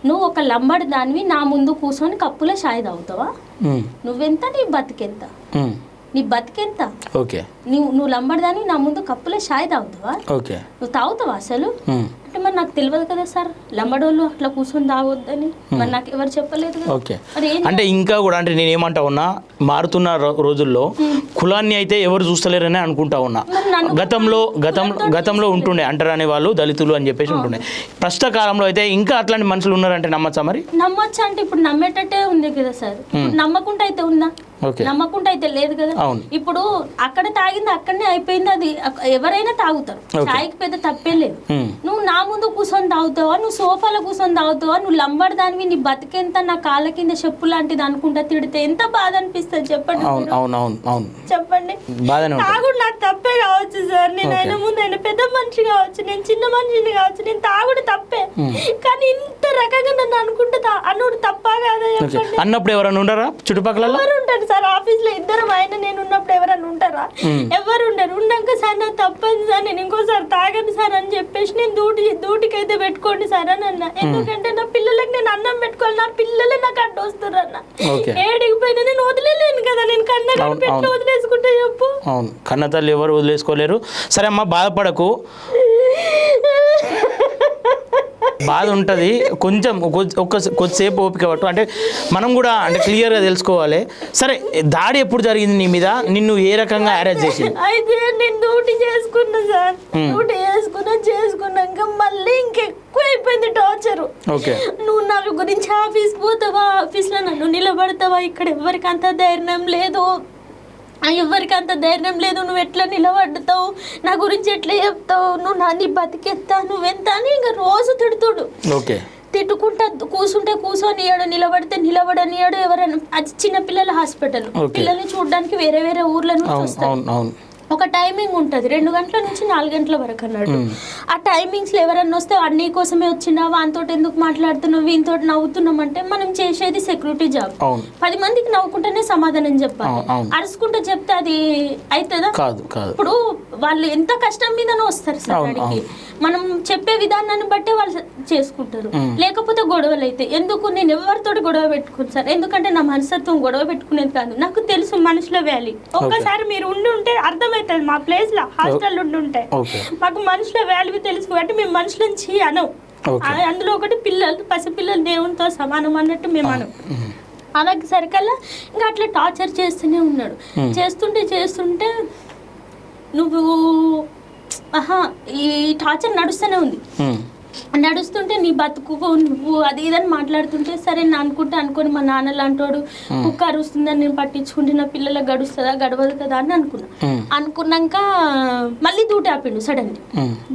నువ్వు ఒక లంబడి దానివి నా ముందు కూర్చొని కప్పులో చాయ్ తాగుతావా? నువ్వెంత, నీ బతికెంత? నువ్వు లంబడి దానివి నా ముందు కప్పులో చాయ్ తాగుతావా? నువ్వు తాగుతావా అసలు అంటే? మరి నాకు తెలియదు కదా సార్, లంబడోళ్ళు అట్లా కూర్చొని తాగొద్దని మరి నాకు ఎవరు చెప్పలేదు. అంటే ఇంకా కూడా అంటే నేను ఏమంటా ఉన్నా, మారుతున్న రోజుల్లో కులాన్ని అయితే ఎవరు చూస్తలేరని అనుకుంటా ఉన్నా. గతంలో ఉంటుండే అంటరాని వాళ్ళు, దళితులు అని చెప్పేసి ఉంటుండే. ప్రస్తుత కాలంలో అయితే ఇంకా అట్లాంటి మనుషులు ఉన్నారంటే నమ్మచ్చా? మరి నమ్మచ్చా అంటే ఇప్పుడు నమ్మేటట్టే ఉంది కదా సార్, నమ్మకుండా అయితే ఉందా? నమ్మకుండా అయితే లేదు కదా. ఇప్పుడు అక్కడ తాగింది అక్కడనే అయిపోయింది, అది ఎవరైనా తాగుతారు, చాయ్కి పెద్ద తప్పేం లేదు. నువ్వు నా ముందు కూర్చొని తాగుతావా? నువ్వు సోఫాలో కూర్చొని తాగుతావా? నువ్వు లంబడి దానివి, నీ బతికెంత, నా కాళ్ళ కింద చెప్పు లాంటిది అనుకుంటా తిడితే ఎంత బాధ అనిపిస్తుంది చెప్పండి. చెప్పండి. తాగుడు నాకు తప్పే కావచ్చు సార్, నేను ఆయన ముందు ఆయన పెద్ద మనిషి కావచ్చు, నేను చిన్న మనిషిని కావచ్చు, నేను తాగుడు తప్పే, కానీ ఇంత రకంగా నన్ను అనుకుంటా అనుడు తప్ప కాదా చెప్పండి. అన్నప్పుడు ఎవరైనా ఉండరా చుట్టుపక్కల? ఎవరు ఉంటారు సార్, ఆఫీస్ లో ఇద్దరం ఆయన నేను ఉన్నప్పుడు ఎవరైనా ఉంటారా? ఎవరు ఉండరు. ఉన్నాక సార్ నాకు తప్పని సార్, నేను ఇంకోసారి తాగను సార్ అని చెప్పేసి నేను డ్యూటీకి అయితే పెట్టుకోండి సార్ అని అన్న. ఎందుకంటే నా పిల్లలకి నేను అన్నం పెట్టుకోవాలి, నా పిల్లలే నాకు అడ్డు వస్తారు అన్న. ఏడికి పోయినా నేను వదిలేలేను కదా, నేను కన్న పెట్టి వదిలేసుకుంటే చెప్పు. అవును, కన్న తల్లి ఎవరు వదిలేసుకోలేరు. సరే అమ్మా, బాధపడకు, బాధ ఉంటుంది కొంచెం, కొద్దిసేపు ఓపిక పట్టు. అంటే మనం కూడా అంటే క్లియర్గా తెలుసుకోవాలి. సరే, దాడి ఎప్పుడు జరిగింది నీ మీద? నిన్ను ఏ రకంగా అరెస్ట్ చేసింది? అయితే నేను డ్యూటీ చేసుకున్నా సార్, డ్యూటీ చేసుకున్నాక మళ్ళీ ఇంకెక్కువ అయిపోయింది టార్చర్. నువ్వు నా గురించి ఆఫీస్ పోతావా, ఆఫీస్లో నన్ను నిలబడతావా, ఇక్కడ ఎవరికి అంత ధైర్యం లేదు, నువ్వు ఎట్లా నిలబడతావు, నా గురించి ఎట్లా చెప్తావు, నువ్వు నీ బతికెత్తా, నువ్వెంత అని ఇంకా రోజు తిడుతుడు. తిట్టుకుంటా కూర్చొనియాడు, నిలబడితే నిలబడనియాడు. ఎవరైనా అది చిన్నపిల్లల హాస్పిటల్, పిల్లల్ని చూడడానికి వేరే ఊర్ల నుంచి వస్తారు. ఒక టైమింగ్ ఉంటుంది, 2 గంటల నుంచి 4 గంటల వరకు అన్నాడు. ఆ టైమింగ్స్లో ఎవరన్నా వస్తే అన్నీ కోసమే వచ్చినా, వానితో ఎందుకు మాట్లాడుతున్నావు, వీనితో నవ్వుతున్నాం అంటే మనం చేసేది సెక్యూరిటీ జాబ్. 10 మందికి నవ్వుకుంటేనే సమాధానం చెప్పాలి, అరుచుకుంటూ చెప్తే అది అవుతుందా? ఇప్పుడు వాళ్ళు ఎంత కష్టం మీదనో వస్తారు సార్ అడిగి, మనం చెప్పే విధానాన్ని బట్టే వాళ్ళు చేసుకుంటారు. లేకపోతే గొడవలు అయితే ఎందుకు? నేను ఎవరితో గొడవ పెట్టుకుని సార్, ఎందుకంటే నా మనస్తత్వం గొడవ పెట్టుకునేది కాదు, నాకు తెలుసు మనుషుల వాల్యూ. ఒక్కసారి మీరు ఉంటే అర్థమవుతుంది, మా ప్లేస్ లో హాస్టల్ ఉంటే మాకు మనుషుల వాల్యూ తెలుసు కాబట్టి మేము మనుషులని అనవు. అందులో ఒకటి పసిపిల్లలు దేవునితో సమానం అన్నట్టు మేము అనం. అలాగే సరికల్లా ఇంకా అట్లా టార్చర్ చేస్తూనే ఉన్నాడు. చేస్తుంటే నువ్వు ఈ టార్చర్ నడుస్తూనే ఉంది. నడుస్తుంటే నీ బతుకు నువ్వు అది ఇదని మాట్లాడుతుంటే సరే నేను అనుకొని మా నాన్న లాంటోడు కుక్క అరుస్తుందని నేను పట్టించుకుంటే నా పిల్లలకు గడుస్తుందా గడవదు కదా అని అనుకున్నాక మళ్ళీ దూట ఆపిండు సడన్లీ.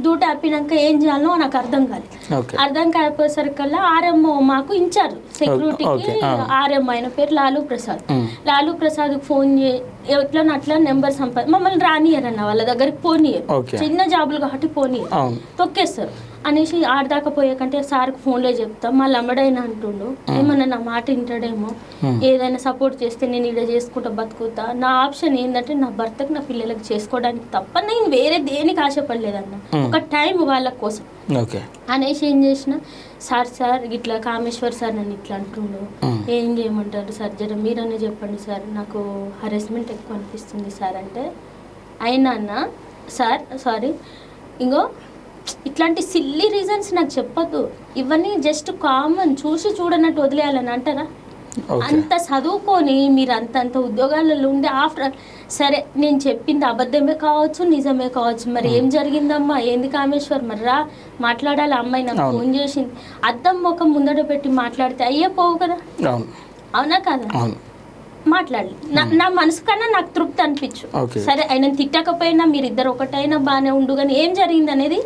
దూట ఆపినాక ఏం చేయాలో నాకు అర్థం కాలేదు. అర్థం కాకపోయేసరికల్లా ఆర్ఎంఓ మాకు ఇన్ఛార్జ్ సెక్యూరిటీకి ఆర్ఎంఓ ఆయన పేరు లాలూ ప్రసాద్. లాలూ ప్రసాద్ ఫోన్ ఎట్లా అట్లా నెంబర్ మమ్మల్ని రానియరన్న వాళ్ళ దగ్గరికి పోనీయరు, చిన్న జాబులు కాబట్టి పోనీయరు, తొక్కేస్తారు అనేసి ఆడదాకా పోయాకంటే సార్కి ఫోన్లో చెప్తాం. మళ్ళీ అమ్మడైనా అంటుండు ఏమన్నా నా మాట వింటాడేమో, ఏదైనా సపోర్ట్ చేస్తే నేను ఇలా చేసుకుంటా బతుకుతా. నా ఆప్షన్ ఏంటంటే నా భర్తకు నా పిల్లలకి చేసుకోవడానికి తప్ప నేను వేరే దేనికి ఆశపడలేదన్న, ఒక టైం వాళ్ళ కోసం అనేసి ఏం చేసిన సార్ ఇట్లా కామేశ్వర్ సార్ నన్ను ఇట్లా అంటుండు, ఏం చేయమంటారు సార్, జర మీరనే చెప్పండి సార్, నాకు హెరాస్మెంట్ ఎక్కువ అనిపిస్తుంది సార్ అంటే అయినా అన్న సార్ సారీ ఇంకో ఇట్లాంటి సిల్లీ రీజన్స్ నాకు చెప్పద్దు, ఇవన్నీ జస్ట్ కామన్ చూసి చూడనట్టు వదిలేయాలని అంటారా? అంత చదువుకొని మీరు అంత ఉద్యోగాలలో ఉండే ఆఫ్టర్ సరే నేను చెప్పింది అబద్ధమే కావచ్చు నిజమే కావచ్చు, మరి ఏం జరిగిందమ్మా ఏంది కామేశ్వర్ మరి రా మాట్లాడాలి. అమ్మాయి నాకు ఫోన్ చేసింది, అద్దం ముఖం ముందట పెట్టి మాట్లాడితే అయ్యే పోవు కదా, అవునా కదా? మాట్లాడాలి. నా మనసు కన్నా నాకు తృప్తి అనిపించు. సరే ఆయన తిట్టకపోయినా మీరిద్దరు ఒకటైనా బాగానే ఉండు, కానీ ఏం జరిగింది అనేది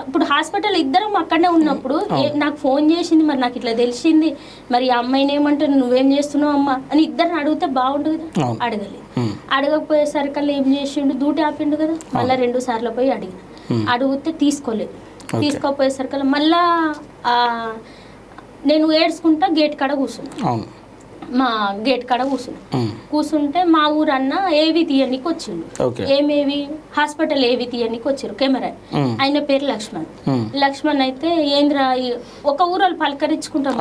ఇప్పుడు హాస్పిటల్ ఇద్దరం అక్కడనే ఉన్నప్పుడు నాకు ఫోన్ చేసింది, మరి నాకు ఇట్లా తెలిసింది, మరి ఆ అమ్మాయిని ఏమంటారు నువ్వేం చేస్తున్నావు అమ్మా అని ఇద్దరిని అడిగితే బాగుండు కదా, అడగలేదు. అడగకపోయేసరికల్లా ఏం చేసిండు దూటి ఆపిండు కదా, మళ్ళీ 2 సార్లు పోయి అడిగితే తీసుకోలేదు. తీసుకోపోయేసరికల్లా మళ్ళా నేను ఏడ్చుకుంటా గేట్ కాడ కూర్చున్నా, మా గేట్ కాడ కూర్చుంటే మా ఊరన్న ఏవి తీయనికి వచ్చిండు. ఏమేవి హాస్పిటల్ ఏవి తీయనికి వచ్చారు కెమెరా. ఆయన పేరు లక్ష్మణ్ అయితే ఏంద్రా ఒక ఊరోళ్ళు పలకరించుకుంటాం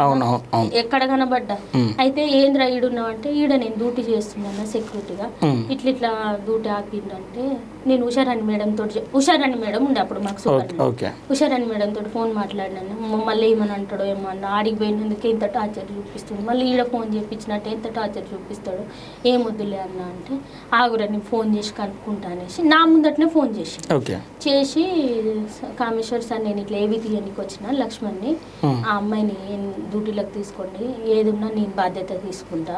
ఎక్కడ కనబడ్డా, అయితే ఏంద్రా ఈడున్నావు అంటే ఈడ నేను డ్యూటీ చేస్తున్నాను సెక్యూరిటీగా, ఇట్లా డ్యూటీ ఆపిండంటే నేను ఉషారాణి మేడం ఉండే అప్పుడు మాకు ఉషారాణి మేడం తోటి ఫోన్ మాట్లాడినాను. మళ్ళీ ఏమని అంటాడో ఏమో అన్న, ఆడికి పోయినందుకే ఇంత టార్చర్ చూపిస్తుంది, మళ్ళీ ఈడ ఫోన్ చేయించినట్టు ఎంత టార్చర్ చూపిస్తాడు, ఏం వద్దులే అన్న అంటే ఆగురా నేను ఫోన్ చేసి కనుక్కుంటా అనేసి నా ముందటనే ఫోన్ చేసి కామేశ్వర్ సార్ నేను ఇట్లా ఏవి తీయనికి వచ్చిన లక్ష్మణ్ని, ఆ అమ్మాయిని డ్యూటీలోకి తీసుకోండి, ఏదున్నా నేను బాధ్యత తీసుకుంటా,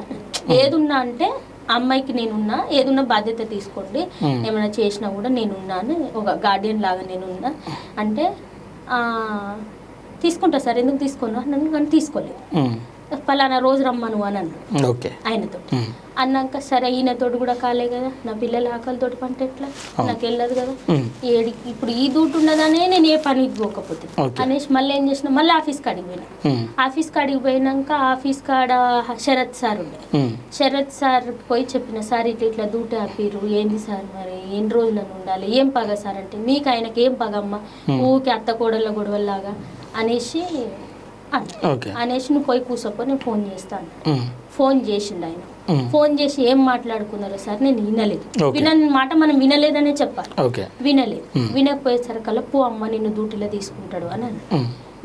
ఏదున్నా అంటే అమ్మాయికి నేనున్నా, ఏదున్నా బాధ్యత తీసుకోండి, ఏమైనా చేసినా కూడా నేనున్నా అని ఒక గార్డియన్ లాగా నేనున్నా అంటే తీసుకుంటా సార్ ఎందుకు తీసుకున్నా నన్ను, కానీ తీసుకోలేదు. పలానా రోజు రమ్మను అని అన్నాడు ఆయనతో. అన్నాక సరే ఈయనతోటి కూడా కాలే కదా, నా పిల్లల ఆకలితోటి పంట ఎట్లా నాకు వెళ్ళదు కదా, ఇప్పుడు ఈ దూటు ఉన్నదనే నేను ఏ పనికి పోకపోతే అనేసి మళ్ళీ ఏం చేసిన మళ్ళీ ఆఫీస్ కాడికి పోయినా. ఆఫీస్ కాడికి పోయినాక ఆఫీస్ కాడ శరత్ సార్ ఉండే, శరత్ సార్ పోయి చెప్పిన సార్ ఇట్లా దూట ఆపిరు ఏంది సార్ మరి ఎన్ని రోజులను ఉండాలి, ఏం పగ సార్ అంటే మీకు ఆయనకి ఏం పగమ్మ ఊకే అత్త కోడళ్ళ గొడవల్లాగా అనేసి అనేసి నువ్వు పోయి కూర్చోపో నేను ఫోన్ చేస్తాను. ఫోన్ చేసిండు ఆయన, ఫోన్ చేసి ఏం మాట్లాడుకున్నారో సార్ నేను వినలేదు, వినని మాట మనం వినలేదనే చెప్పాలి, వినలేదు. వినకపోయేసరికల్లా పో అమ్మ నిన్ను డ్యూటీలో తీసుకుంటాడు అని అన్న.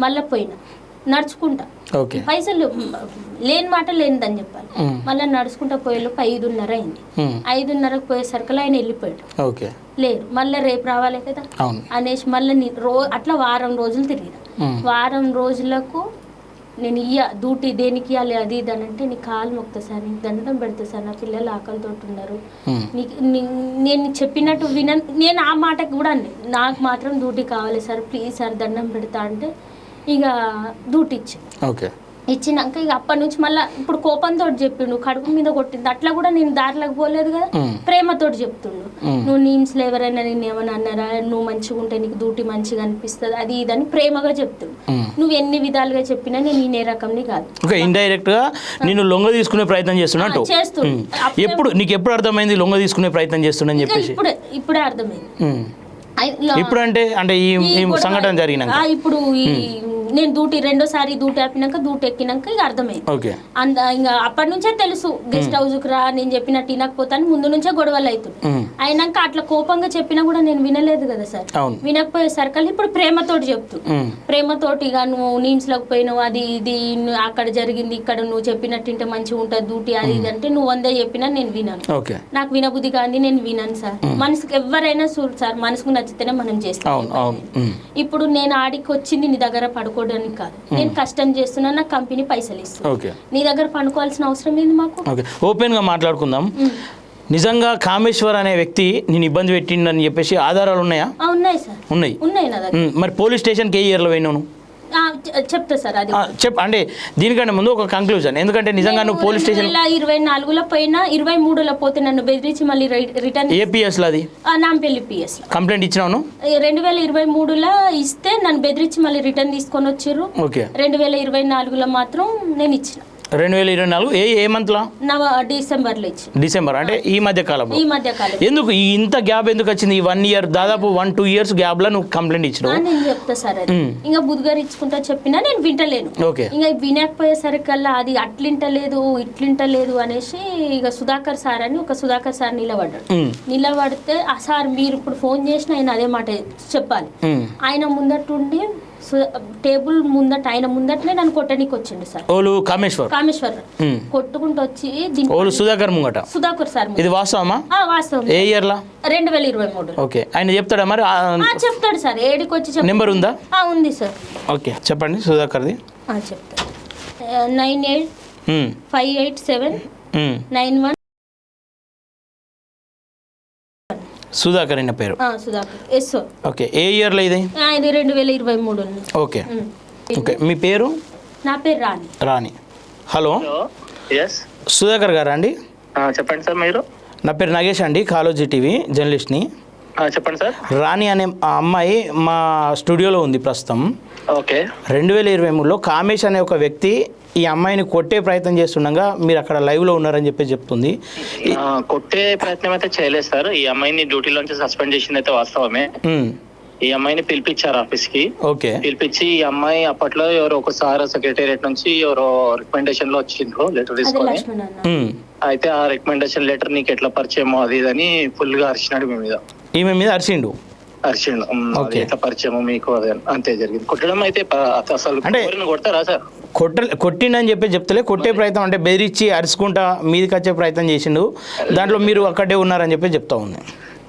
మళ్ళీ పోయినా నడుచుకుంటా, పైసలు లేని మాట లేనిదని చెప్పాలి, మళ్ళీ నడుచుకుంటా పోయేలోపు 5:30 అయింది. 5:30కు పోయేసరికల్లా ఆయన వెళ్ళిపోయాడు, లేరు. మళ్ళీ రేపు రావాలి కదా అనేసి మళ్ళీ అట్లా వారం రోజులు తిరిగిన. వారం రోజులకు నేను డ్యూటీ దేనికి ఇవ్వాలి అది ఇది అని అంటే నీ కాలు మొక్తా సార్, నీకు దండం పెడతా సార్, నా పిల్లలు ఆకలితో ఉన్నారు, నేను చెప్పినట్టు నేను ఆ మాటకు కూడా అండి నాకు మాత్రం డ్యూటీ కావాలి సార్ ప్లీజ్ సార్ దండం పెడతా అంటే ఇక డ్యూటీ ఇచ్చినాక ఇక అప్పటి నుంచి మళ్ళీ ఇప్పుడు కోపంతో చెప్పిండు, కడుపు మీద కొట్టింది అట్లా కూడా నేను దారిలోకి పోలేదు కదా, ప్రేమతోటి చెప్తుండు. నువ్వు నీమ్స్లో ఎవరైనా నేను ఏమన్నా అన్నారా, నువ్వు మంచిగా ఉంటే నీకు డ్యూటీ మంచిగా అనిపిస్తుంది అది ఇదని ప్రేమగా చెప్తుండు. నువ్వు ఎన్ని విధాలుగా చెప్పినా నేను ఈ రకంని కాదు, ఇండైరెక్ట్ గా నేను లొంగ తీసుకునే ప్రయత్నం చేస్తున్నాడు. ఎప్పుడు నీకు ఎప్పుడు అర్థమైంది లొంగ తీసుకునే ప్రయత్నం చేస్తున్నా చెప్పేసి? ఇప్పుడే అర్థమైంది. ఇప్పుడు అంటే ఈ సంఘటన జరిగినాక ఇప్పుడు ఈ నేను రెండోసారి డ్యూటీ ఆపినాక డ్యూటీ ఎక్కినాక ఇక అర్థమైంది. ఓకే. ఇంకా అప్పటి నుంచే తెలుసు గెస్ట్ హౌస్కి రా, నేను చెప్పినట్టు వినకపోతాను, ముందు నుంచే గొడవలు అవుతుంది. అయినాక అట్లా కోపంగా చెప్పినా కూడా నేను వినలేదు కదా సార్. వినకపోయేసరికి ఇప్పుడు ప్రేమతోటి చెప్తూ, ప్రేమతోటి ఇక నువ్వు నీమ్స్లోకి పోయినావు, అది ఇది అక్కడ జరిగింది, ఇక్కడ నువ్వు చెప్పినట్టు ఇంటే మంచిగా ఉంటుంది డ్యూటీ, అది ఇది అంటే నువ్వు 100 చెప్పినా నేను వినాను. నాకు వినబుద్ధి కానీ నేను వినాను సార్. మనసుకు ఎవరైనా సార్ మనసుకు నచ్చితేనే మనం చేస్తాం. ఇప్పుడు నేను ఆడికి వచ్చింది నీ దగ్గర పడుకోవడానికి కాదు, నేను కష్టం చేస్తున్నా, నాకు కంపెనీ పైసలు ఇస్తుంది, నీ దగ్గర పడుకోవాల్సిన అవసరం ఏంది మాకు? ఓపెన్ గా మాట్లాడుకుందాం. నిజంగా కామేశ్వర్ అనే వ్యక్తి నేను ఇబ్బంది పెట్టిండని చెప్పేసి ఆధారాలు ఉన్నాయా? ఉన్నాయి సార్, ఉన్నాయి నా దగ్గర. మరి పోలీస్ స్టేషన్కి ఏ ఇయర్లో పోయినావు? చెప్తా సార్. అది అంటే దీనికంటే ముందు ఒక కంక్లూజన్, ఎందుకంటే నిజంగా నువ్వు పోలీస్ స్టేషన్ 2024లో పోయినా 23లో పోతే నన్ను బెదిరించి మళ్ళీ రిటర్న్ ఏపీఎస్ లో అది నాంపల్లి పిఎస్ కంప్లైంట్ ఇచ్చినాను. 2023లో ఇస్తే నన్ను బెదిరించి మళ్ళీ రిటర్న్ తీసుకొని వచ్చారు. 2024లో మాత్రం నేను ఇచ్చిన. 2024 ఏ మంత్లో? డిసెంబర్లో ఇచ్చి. డిసెంబర్ అంటే ఈ మధ్య కాలం. ఎందుకు ఇంత గ్యాప్ ఎందుకు వచ్చింది? ఈ 1 year దాదాపు 1-2 years గ్యాప్ లో నువ్వు కంప్లైంట్ ఇచ్చినావు. నేను చెప్తా సార్, అది ఇంకా బుధగారు ఇచ్చుకుంటా చెప్పినా నేను వింటలేను. ఇంకా వినకపోయేసరికల్లా అది అట్లింటలేదు ఇట్లింటలేదు అనేసి ఇక సుధాకర్ సార్ అని ఒక సుధాకర్ సార్ నిలబడితే ఆ సార్ మీరు ఇప్పుడు ఫోన్ చేసిన ఆయన అదే మాట చెప్పాలి. ఆయన ముందటుండి టేబుల్ ముందట ఆయన ముందటనే నన్ను కొట్టడానికి వచ్చిండు సార్. కామేశ్వర్ కొట్టుకుంటూ వచ్చి సుధాకర్ సార్. ఇది వాస్తవమా? వాస్తవం. ఏ ఇయర్ లా? 2023. ఓకే. ఆయన చెప్తాడా మరి? చెప్తాడు సార్. ఏడికి వచ్చి నెంబర్ ఉందా? ఉంది సార్. ఓకే చెప్పండి సుధాకర్ది. చెప్తాను. 98587991. సుధాకర్ అన్న పేరు. ఓకే. ఏ ఇయర్ లో ఇది? 2023. ఓకే. ఓకే. మీ పేరు? నా పేరు రాణి. రాణి. హలో, సుధాకర్ గారా అండి? చెప్పండి సార్. మీరు? నా పేరు నగేష్ అండి, కాలోజీ టీవీ జర్నలిస్ట్ని. చెప్పండి సార్. రాణి అనే అమ్మాయి మా స్టూడియోలో ఉంది ప్రస్తుతం. ఓకే. 2023లో కామేష్ అనే ఒక వ్యక్తి ఈ అమ్మాయిని కొట్టే ప్రయత్నం చేస్తుండగా మీరు అక్కడ లైవ్లో ఉన్నారని చెప్పి చెప్తుంది. కొట్టే ప్రయత్నం అయితే చేయలేదు సార్. ఈ అమ్మాయిని డ్యూటీలోంచి సస్పెండ్ చేసింది అయితే వాస్తవమే. ఈ అమ్మాయిని పిలిపించారు ఆఫీస్ కి. ఓకే. పిలిపించి ఈ అమ్మాయి అప్పట్లో ఎవరో ఒకసారి సెక్రటేరియట్ నుంచి ఎవరో రికమెండేషన్ లో వచ్చిండ్రు లెటర్ తీసుకొని. అయితే ఆ రికమెండేషన్ లెటర్ నీకు ఎట్లా పరిచయమో అది ఇదని ఫుల్ గా అరిచినాడు మీ మీద. ఈమె మీద అరిచిండు. ఎట్లా పరిచయమో మీకు అదే అంతే జరిగింది. కొట్టడం అయితే అసలు అంటే కొడతారా సార్? కొట్టిండని చెప్పి చెప్తలే, కొట్టే ప్రయత్నం అంటే బెదిరించి అరుచుకుంటా మీదకి వచ్చే ప్రయత్నం చేసిండు. దాంట్లో మీరు అక్కడే ఉన్నారని చెప్పి చెప్తా ఉంది.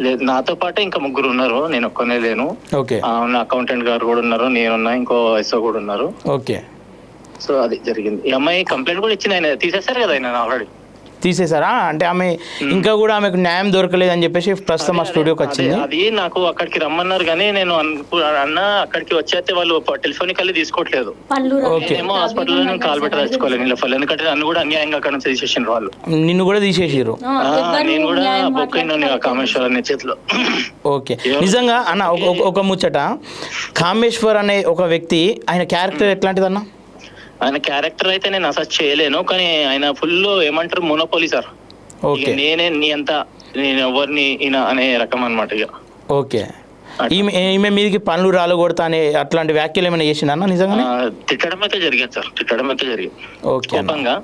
లేదు, నాతో పాటు ఇంకా 3 ఉన్నారు, నేను ఒక్కనే లేను. ఓకే. నా అకౌంటెంట్ గారు కూడా ఉన్నారు, నేనున్నా, ఇంకో ఎస్ఓ కూడా ఉన్నారు. ఓకే. సో అది జరిగింది. ఈ అమ్మాయి కంప్లైంట్ కూడా ఇచ్చింది, ఆయన తీసేస్తారు కదా ఆయన ఆల్రెడీ. తీసేసారా? అంటే ఆమె ఇంకా కూడా ఆమెకు న్యాయం దొరకలేదు అని చెప్పేసి ప్రస్తుతం మా స్టూడియోకి వచ్చింది. అది నాకు అక్కడికి రమ్మన్నారు కానీ నేను అన్న అక్కడికి వచ్చేస్తే వాళ్ళు టెలిఫోనికల్లీ తీసుకోవట్లేదు. ఏమో హాస్పిటల్లో నేను కాల్ పెట్టి తెచ్చుకోలేదు ఎందుకంటే నన్ను కూడా అన్యాయంగా అక్కడ నుంచి తీసేసారు వాళ్ళు. నిన్ను కూడా తీసేసారు. నేను కూడా బొక్కైనా కామేశ్వర్ అనే చేతిలో. ఓకే. నిజంగా అన్న ఒక ముచ్చట, కామేశ్వర్ అనే ఒక వ్యక్తి ఆయన క్యారెక్టర్ ఎట్లాంటిది అన్న? ఆయన క్యారెక్టర్ అయితే నేను అసలు చేయలేను, కానీ ఆయన ఫుల్ ఏమంటారు మోనోపోలీ సార్. నేనే నీ అంతా, నేను ఎవరిని ఈయన అనే రకం అనమాట ఇక. ఓకే. ఈమె మీదకి పనులు రాలు కొడతా అనే అట్లాంటి వ్యాఖ్యలు ఏమైనా చేసిందా అన్న? నిజంగా తిట్టడం అయితే జరిగింది సార్, తిట్టడం అయితే జరిగింది. ఓకే. కోపంగా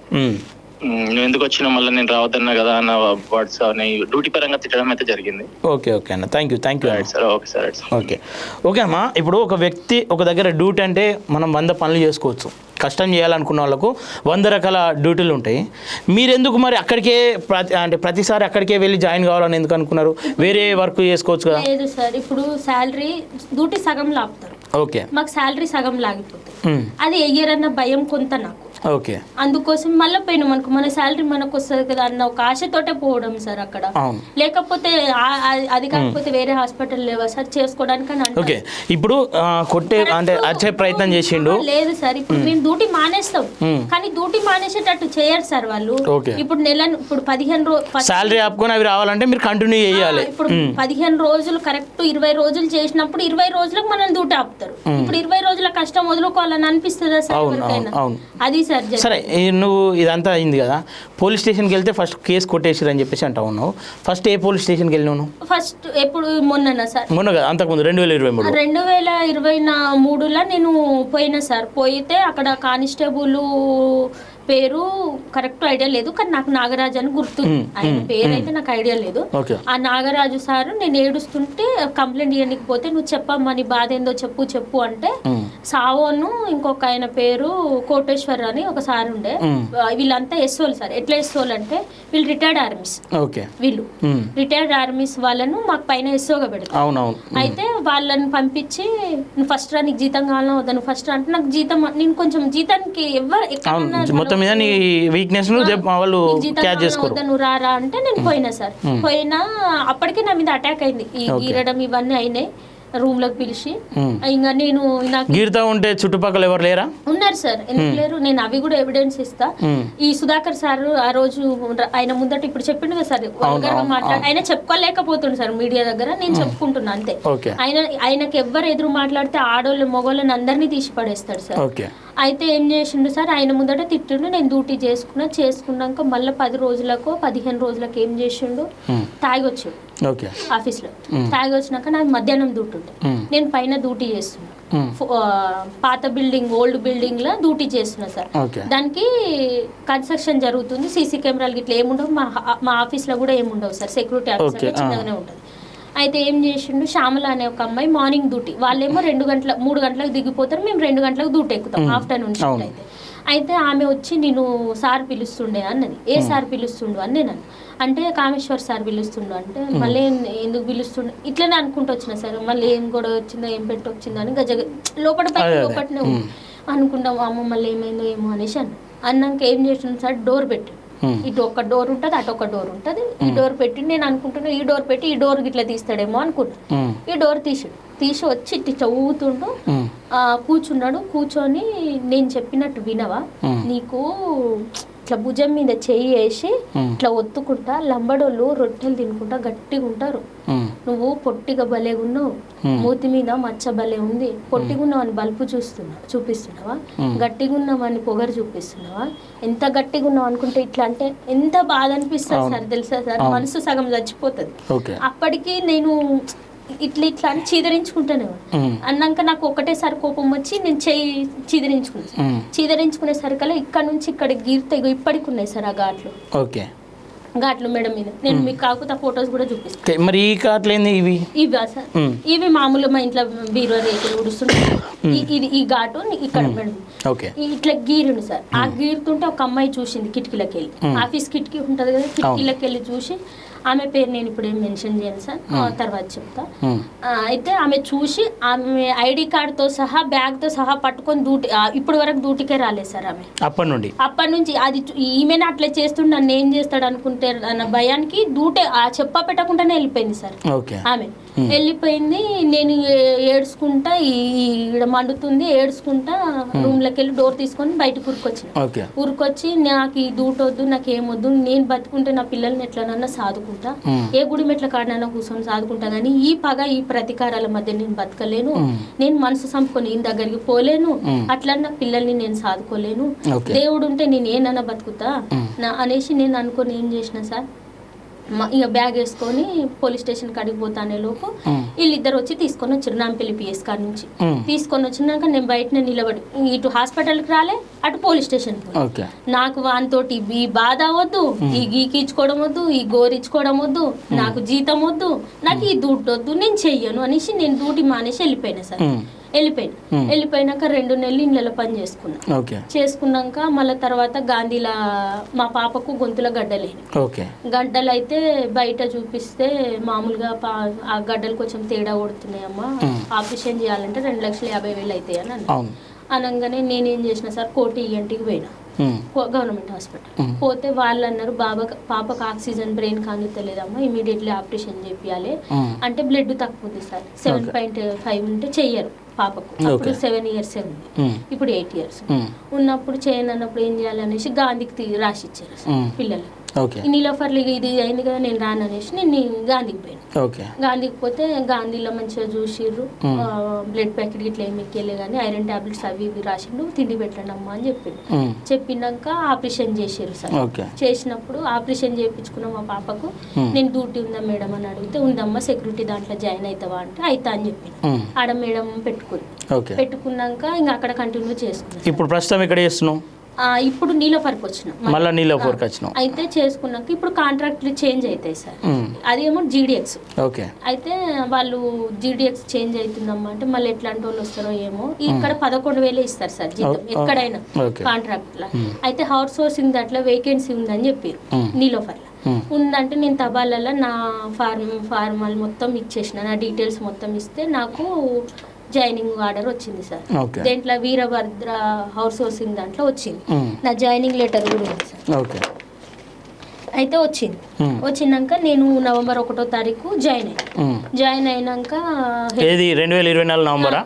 నువ్వు ఎందుకు వచ్చినా మళ్ళీ నేను రావద్దన్నా కదా అన్న వర్డ్స్ అని డ్యూటీ పరంగా తిట్టడం అయితే జరిగింది. ఓకే. ఓకే అన్న, thank you sir. Okay sir. Okay. Okay అమ్మా, ఇప్పుడు ఒక వ్యక్తి ఒక దగ్గర డ్యూటీ అంటే మనం 100 పనులు చేసుకోవచ్చు. కష్టం చేయాలనుకున్న వాళ్ళకు 100 రకాల డ్యూటీలు ఉంటాయి. మీరెందుకు మరి అక్కడికే అంటే ప్రతిసారి అక్కడికే వెళ్ళి జాయిన్ కావాలని ఎందుకు అనుకున్నారు? వేరే వర్క్ చేసుకోవచ్చు కదా? లేదు సార్, ఇప్పుడు శాలరీ డ్యూటీ సగం లాపుతారు. ఓకే. మాకు శాలరీ సగం లాగిపోతుంది, అది ఎయ్యరన్న భయం కొంత నాకు. ఓకే. అందుకోసం మళ్ళీ పోయినాం అనుకో మన శాలరీ మనకు వస్తుంది కదా అన్న ఒక ఆశతోటే పోవడం సార్ అక్కడ. లేకపోతే అది కాకపోతే వేరే హాస్పిటల్ లేవా సార్ చేసుకోవడానికి? ఓకే. ఇప్పుడు కొట్టే అంటే వచ్చే ప్రయత్నం చేసిండు. లేదు సార్, ఇప్పుడు మేము డ్యూటీ మానేస్తాం కానీ డ్యూటీ మానేసేటట్టు చేయరు సార్ వాళ్ళు. ఇప్పుడు ఇప్పుడు 15 రోజులు శాలరీ ఆపుకొని అవి రావాలంటే మీరు కంటిన్యూ చేయాలి. ఇప్పుడు 15 రోజులు కరెక్ట్ 20 రోజులు చేసినప్పుడు 20 రోజులకు మనం డ్యూటీ ఆపుతారు. ఇప్పుడు 20 రోజుల కష్టం వదులుకోవాలని అనిపిస్తుందా సార్? అది సార్ సర్జరీ. సరే నువ్వు ఇదంతా అయింది కదా, పోలీస్ స్టేషన్కి వెళ్తే ఫస్ట్ కేసు కొట్టేసిరు అని చెప్పేసి అంటావు. ఉన్నావు ఫస్ట్ ఏ పోలీస్ స్టేషన్కి వెళ్ళినావు నువ్వు? ఫస్ట్ ఎప్పుడు మొన్న సార్, మొన్న కదా, అంతకుముందు 2023లో నేను పోయినా సార్. పోయితే అక్కడ కానిస్టేబుల్ పేరు కరెక్ట్ ఐడియా లేదు, కానీ నాకు నాగరాజు అని గుర్తుంది. ఆయన పేరు అయితే నాకు ఐడియా లేదు. ఆ నాగరాజు సార్ నేను ఏడుస్తుంటే కంప్లైంట్ ఇవ్వకపోతే, నువ్వు చెప్పమ్మా నీ బాధ ఏందో చెప్పు అంటే, సావోను ఇంకొక ఆయన పేరు కోటేశ్వర్ అని ఒక సార్ ఉండే. వీళ్ళంతా ఎస్ఓలు సార్. ఎట్లా ఎస్ఓలు అంటే వీళ్ళు రిటైర్డ్ ఆర్మీస్. వీళ్ళు రిటైర్డ్ ఆర్మీస్ వాళ్ళను మాకు పైన ఎస్ఓగా పెడతారు. అయితే వాళ్ళని పంపించి, నువ్వు ఫస్ట్ రా, నీకు జీతం కావాలన్నా వద్దా, నువ్వు ఫస్ట్ రా అంటే, నాకు జీతం, నేను కొంచెం జీతానికి ఎవరు ఎక్కడ మీద నీ వీక్నెస్ వాళ్ళు క్యాచ్ చేసుకోరు, నువ్వు రారా అంటే నేను పోయినా సార్. పోయినా అప్పటికే నా మీద అటాక్ అయింది, ఈ గీరడం ఇవన్నీ అయినాయి. రూమ్ లోకి పిలిచి ఇంకా నేను గీరుతా ఉంటే చుట్టుపక్కల ఎవరు లేరా? ఉన్నారు సార్, ఎందుకు లేరు, నేను అవి కూడా ఎవిడెన్స్ ఇస్తా. ఈ సుధాకర్ సార్ ఆ రోజు ఆయన ముందట ఇప్పుడు చెప్పిండు కదా సార్, ఆయన చెప్పుకోలేకపోతుండు సార్ మీడియా దగ్గర, నేను చెప్పుకుంటున్నా అంతే. ఆయనకి ఎవరు ఎదురు మాట్లాడితే ఆడోళ్ళు మొగోళ్ళని అందరినీ తీసి పడేస్తాడు సార్. అయితే ఏం చేసిండు సార్, ఆయన ముందట తిట్టిండు. నేను డ్యూటీ చేసుకున్నాక మళ్ళీ 10 రోజులకు 15 రోజులకు ఏం చేసిండు, తాగి వచ్చాడు ఆఫీస్లో. తాగి వచ్చినాక నాకు మధ్యాహ్నం డ్యూటీ ఉండే, నేను పైన డ్యూటీ చేస్తున్నా. పాత బిల్డింగ్, ఓల్డ్ బిల్డింగ్ లో డ్యూటీ చేస్తున్నా సార్. దానికి కన్స్ట్రక్షన్ జరుగుతుంది, సీసీ కెమెరాలు ఇట్లా ఏముండవు, మా ఆఫీస్ లో కూడా ఏముండవు సార్, సెక్యూరిటీ ఆఫీస్ చిన్నగానే ఉంటుంది. అయితే ఏం చేసిండు, శ్యామల అనే ఒక అమ్మాయి మార్నింగ్ డ్యూటీ, వాళ్ళేమో 3 గంటలకు దిగిపోతారు, మేము 2 గంటలకు డ్యూటీ ఎక్కుతాం ఆఫ్టర్నూన్ షిఫ్ట్. అయితే ఆమె వచ్చి నేను సార్ పిలుస్తుండే అన్నది. ఏ సార్ పిలుస్తుండు అని నేను అంటే, కామేశ్వర్ సార్ పిలుస్తుండు అంటే, మళ్ళీ ఎందుకు పిలుస్తుండే ఇట్లనే అనుకుంటూ వచ్చిన సార్. మళ్ళీ ఏం గొడవ వచ్చిందో, ఏం పెట్టి వచ్చిందో అని గజ లోపలనే అనుకుంటాం. అమ్మ మళ్ళీ ఏమైందో ఏమో అనేసి అన్నాక ఏం చేసిండు సార్, డోర్ పెట్టాడు. ఇటు ఒక డోర్ ఉంటుంది, అటు ఒక డోర్ ఉంటుంది. ఈ డోర్ పెట్టి నేను అనుకుంటున్నా, ఈ డోర్ పెట్టి ఈ డోర్ ఇట్లా తీస్తాడేమో అనుకున్నా. ఈ డోర్ తీసి వచ్చి ఇట్లా ఊగుతుండు, కూర్చున్నాడు. కూర్చొని, నేను చెప్పినట్టు వినవా, నీకు ఇట్లా భుజం మీద చెయ్యి వేసి ఇట్లా ఒత్తుకుంటా, లంబడోళ్ళు రొట్టెలు తినుకుంటా గట్టిగా ఉంటారు, నువ్వు పొట్టిగా భలేగా ఉన్నావు, మూతి మీద మచ్చ భలే ఉంది, పొట్టిగా ఉన్నావని బల్పు చూపిస్తున్నావా, గట్టిగా ఉన్నావని పొగరు చూపిస్తున్నావా, ఎంత గట్టిగా ఉన్నావు అనుకుంటే ఇట్లా అంటే ఎంత బాధ అనిపిస్తుంది సార్, తెలుసా సార్, మనసు సగం చచ్చిపోతుంది. అప్పటికి నేను ఇట్లా అని చీదరించుకుంటానే అన్నాక నాకు ఒకటేసారి కోపం వచ్చి నేను చీదరించుకునేసరికల్లా ఇక్కడ నుంచి ఇక్కడ గీర్త ఇప్పటికి ఉన్నాయి సార్ ఆ ఘాట్లు మేడం మీద. నేను మీకు కాకపోతే ఫొటోస్ కూడా చూపిస్తాను. మరి ఈ ఘాట్లు ఏంది? ఇవి సార్, ఇవి మామూలుగా మా ఇంట్లో బీరో రేకులు ఉడుస్తుంటాయి. ఇది ఈ ఘాటు ఇక్కడ మేడం ఇట్లా గీరుండు సార్. ఆ గీరుతుంటే ఒక అమ్మాయి చూసింది కిటికీలకి వెళ్ళి, ఆఫీస్ కిటికీ ఉంటది కదా, కిటికీలకి వెళ్ళి చూసి, ఆమె పేరు నేను ఇప్పుడు ఏం మెన్షన్ చేయను సార్, తర్వాత చెప్తా. అయితే ఆమె చూసి, ఆమె ఐడి కార్డుతో సహా బ్యాగ్తో సహా పట్టుకొని ఇప్పటి వరకు డ్యూటీకే రాలేదు సార్. ఆమె అప్పటి నుంచి అది ఈమెను అట్లా చేస్తుండే, నన్ను ఏం చేస్తాడు అనుకుంటే అన్న భయానికి డ్యూటీ చెప్ప పెట్టకుండానే వెళ్ళిపోయింది సార్. ఆమె వెళ్ళిపోయింది. నేను ఏడ్చుకుంటా, ఈడ మండుతుంది, ఏడ్చుకుంటా రూమ్లోకి వెళ్ళి డోర్ తీసుకొని బయటకు ఉరుకొచ్చి, నాకు ఈ దూటొద్దు, నాకు ఏమొద్దు, నేను బతుకుంటే నా పిల్లల్ని ఎట్లనన్నా సాదుకుంటా, ఏ గుడి మెట్ల కాడనన్నా కూర్చొని సాదుకుంటా, కానీ ఈ పగ ఈ ప్రతీకారాల మధ్య నేను బతకలేను, నేను మనసు సంపుకొని ఈయన దగ్గరికి పోలేను, అట్లన్నా పిల్లల్ని నేను సాదుకోలేను, దేవుడు ఉంటే నేను ఏనన్నా బతుకుతా అనేసి నేను అనుకొని ఏం చేసిన సార్, ఇక బ్యాగ్ వేసుకొని పోలీస్ స్టేషన్ కాడికి పోతానే లోపు వీళ్ళిద్దరు వచ్చి తీసుకొని వచ్చారు, నాంపల్లి పిఎస్ కాడ నుంచి తీసుకొని వచ్చినాక నేను బయటనే నిలబడి, ఇటు హాస్పిటల్కి రాలే, అటు పోలీస్ స్టేషన్. నాకు వానితోటి ఈ బాధ వద్దు, ఈ గీకిచ్చుకోవడం వద్దు, ఈ గోరిచ్చుకోవడం వద్దు, నాకు జీతం వద్దు, నాకు ఈ డ్యూటీ వద్దు, నేను చెయ్యను అనేసి నేను డ్యూటీ మానేసి వెళ్ళిపోయినా సార్. వెళ్ళిపోయినాక 2 నెలలు ఇళ్ళలో పని చేసుకున్నాక మళ్ళీ తర్వాత గాంధీలా మా పాపకు గొంతుల గడ్డలు అయితే బయట చూపిస్తే మామూలుగా ఆ గడ్డలు కొంచెం తేడా కొడుతున్నాయమ్మా, ఆపరేషన్ చేయాలంటే 2,50,000 అవుతాయి అని అనగానే నేనేం చేసిన సార్, కోటి ఈఎన్టీకి పోయినా, గవర్నమెంట్ హాస్పిటల్ పోతే వాళ్ళు అన్నారు, పాపకు ఆక్సిజన్ బ్రెయిన్ కానుతలేదమ్మా, ఇమీడియట్లీ ఆపరేషన్ చేయాలి అంటే బ్లడ్ తక్కువ ఉంది సార్, 7.5 ఉంటే చెయ్యరు పాపకు. అప్పుడు 7 years ఉంది, ఇప్పుడు 8 years ఉన్నప్పుడు చేయను అన్నప్పుడు ఏం చేయాలనేసి గాంధీకి రాసిచ్చారు పిల్లలు. ఓకే. ఈ నీలోఫర్లు ఇది అయింది కదా నేను రాననేసి నేను గాంధీకి పోయాను. ఓకే. గాంధీకి పోతే గాంధీలో మంచిగా చూసిర్రు, బ్లడ్ ప్యాకెట్ ఇట్లా ఏమి ఎక్కేలే కానీ ఐరన్ టాబ్లెట్స్ అవి ఇవి రాసిండు, తిండి పెట్టండి అమ్మా అని చెప్పిండు. చెప్పినాక ఆపరేషన్ చేసారు సార్. చేసినప్పుడు ఆపరేషన్ చేయించుకున్న మా పాపకు నేను డ్యూటీ ఉందా మేడం అని అడిగితే ఉందమ్మా సెక్యూరిటీ దాంట్లో జాయిన్ అవుతావా అంటే అవుతా అని చెప్పిన. ఆడ మేడం పెట్టుకున్నాక ఇంకా అక్కడ కంటిన్యూ చేసుకున్నాను. ఇప్పుడు ప్రస్తుతం ఇక్కడ చేస్తున్నావు? ఇప్పుడు నీలోఫర్కి వచ్చిన మళ్ళీ నీలోఫర్కి వచ్చిన అయితే చేసుకున్నాక ఇప్పుడు కాంట్రాక్ట్లు చేంజ్ అవుతాయి సార్. అదేమో జీడిఎక్స్. ఓకే. అయితే వాళ్ళు జీడిఎక్స్ చేంజ్ అవుతుందమ్మా అంటే మళ్ళీ ఎట్లాంటి వాళ్ళు వస్తారో ఏమో. ఇక్కడ 11,000 ఇస్తారు సార్ జీతం ఎక్కడైనా కాంట్రాక్ట్ లా. అయితే హౌస్ సోర్సింగ్ దాంట్లో వేకెన్సీ ఉందని చెప్పారు నీలోఫర్లో. ఉందంటే నేను తబాలలో నా ఫార్మల్ మొత్తం ఇచ్చేసిన, నా డీటెయిల్స్ మొత్తం ఇస్తే నాకు జాయినింగ్ ఆర్డర్ వచ్చింది సార్. దేంట్లో వీరభద్ర హౌస్ సోర్సింగ్ దాంట్లో వచ్చింది. నా జాయినింగ్ లెటర్ కూడా ఉంది సార్. అయితే వచ్చింది. వచ్చినాక నేను నవంబర్ 1వ తారీఖు జాయిన్ అయినాక 2024 నవంబరా?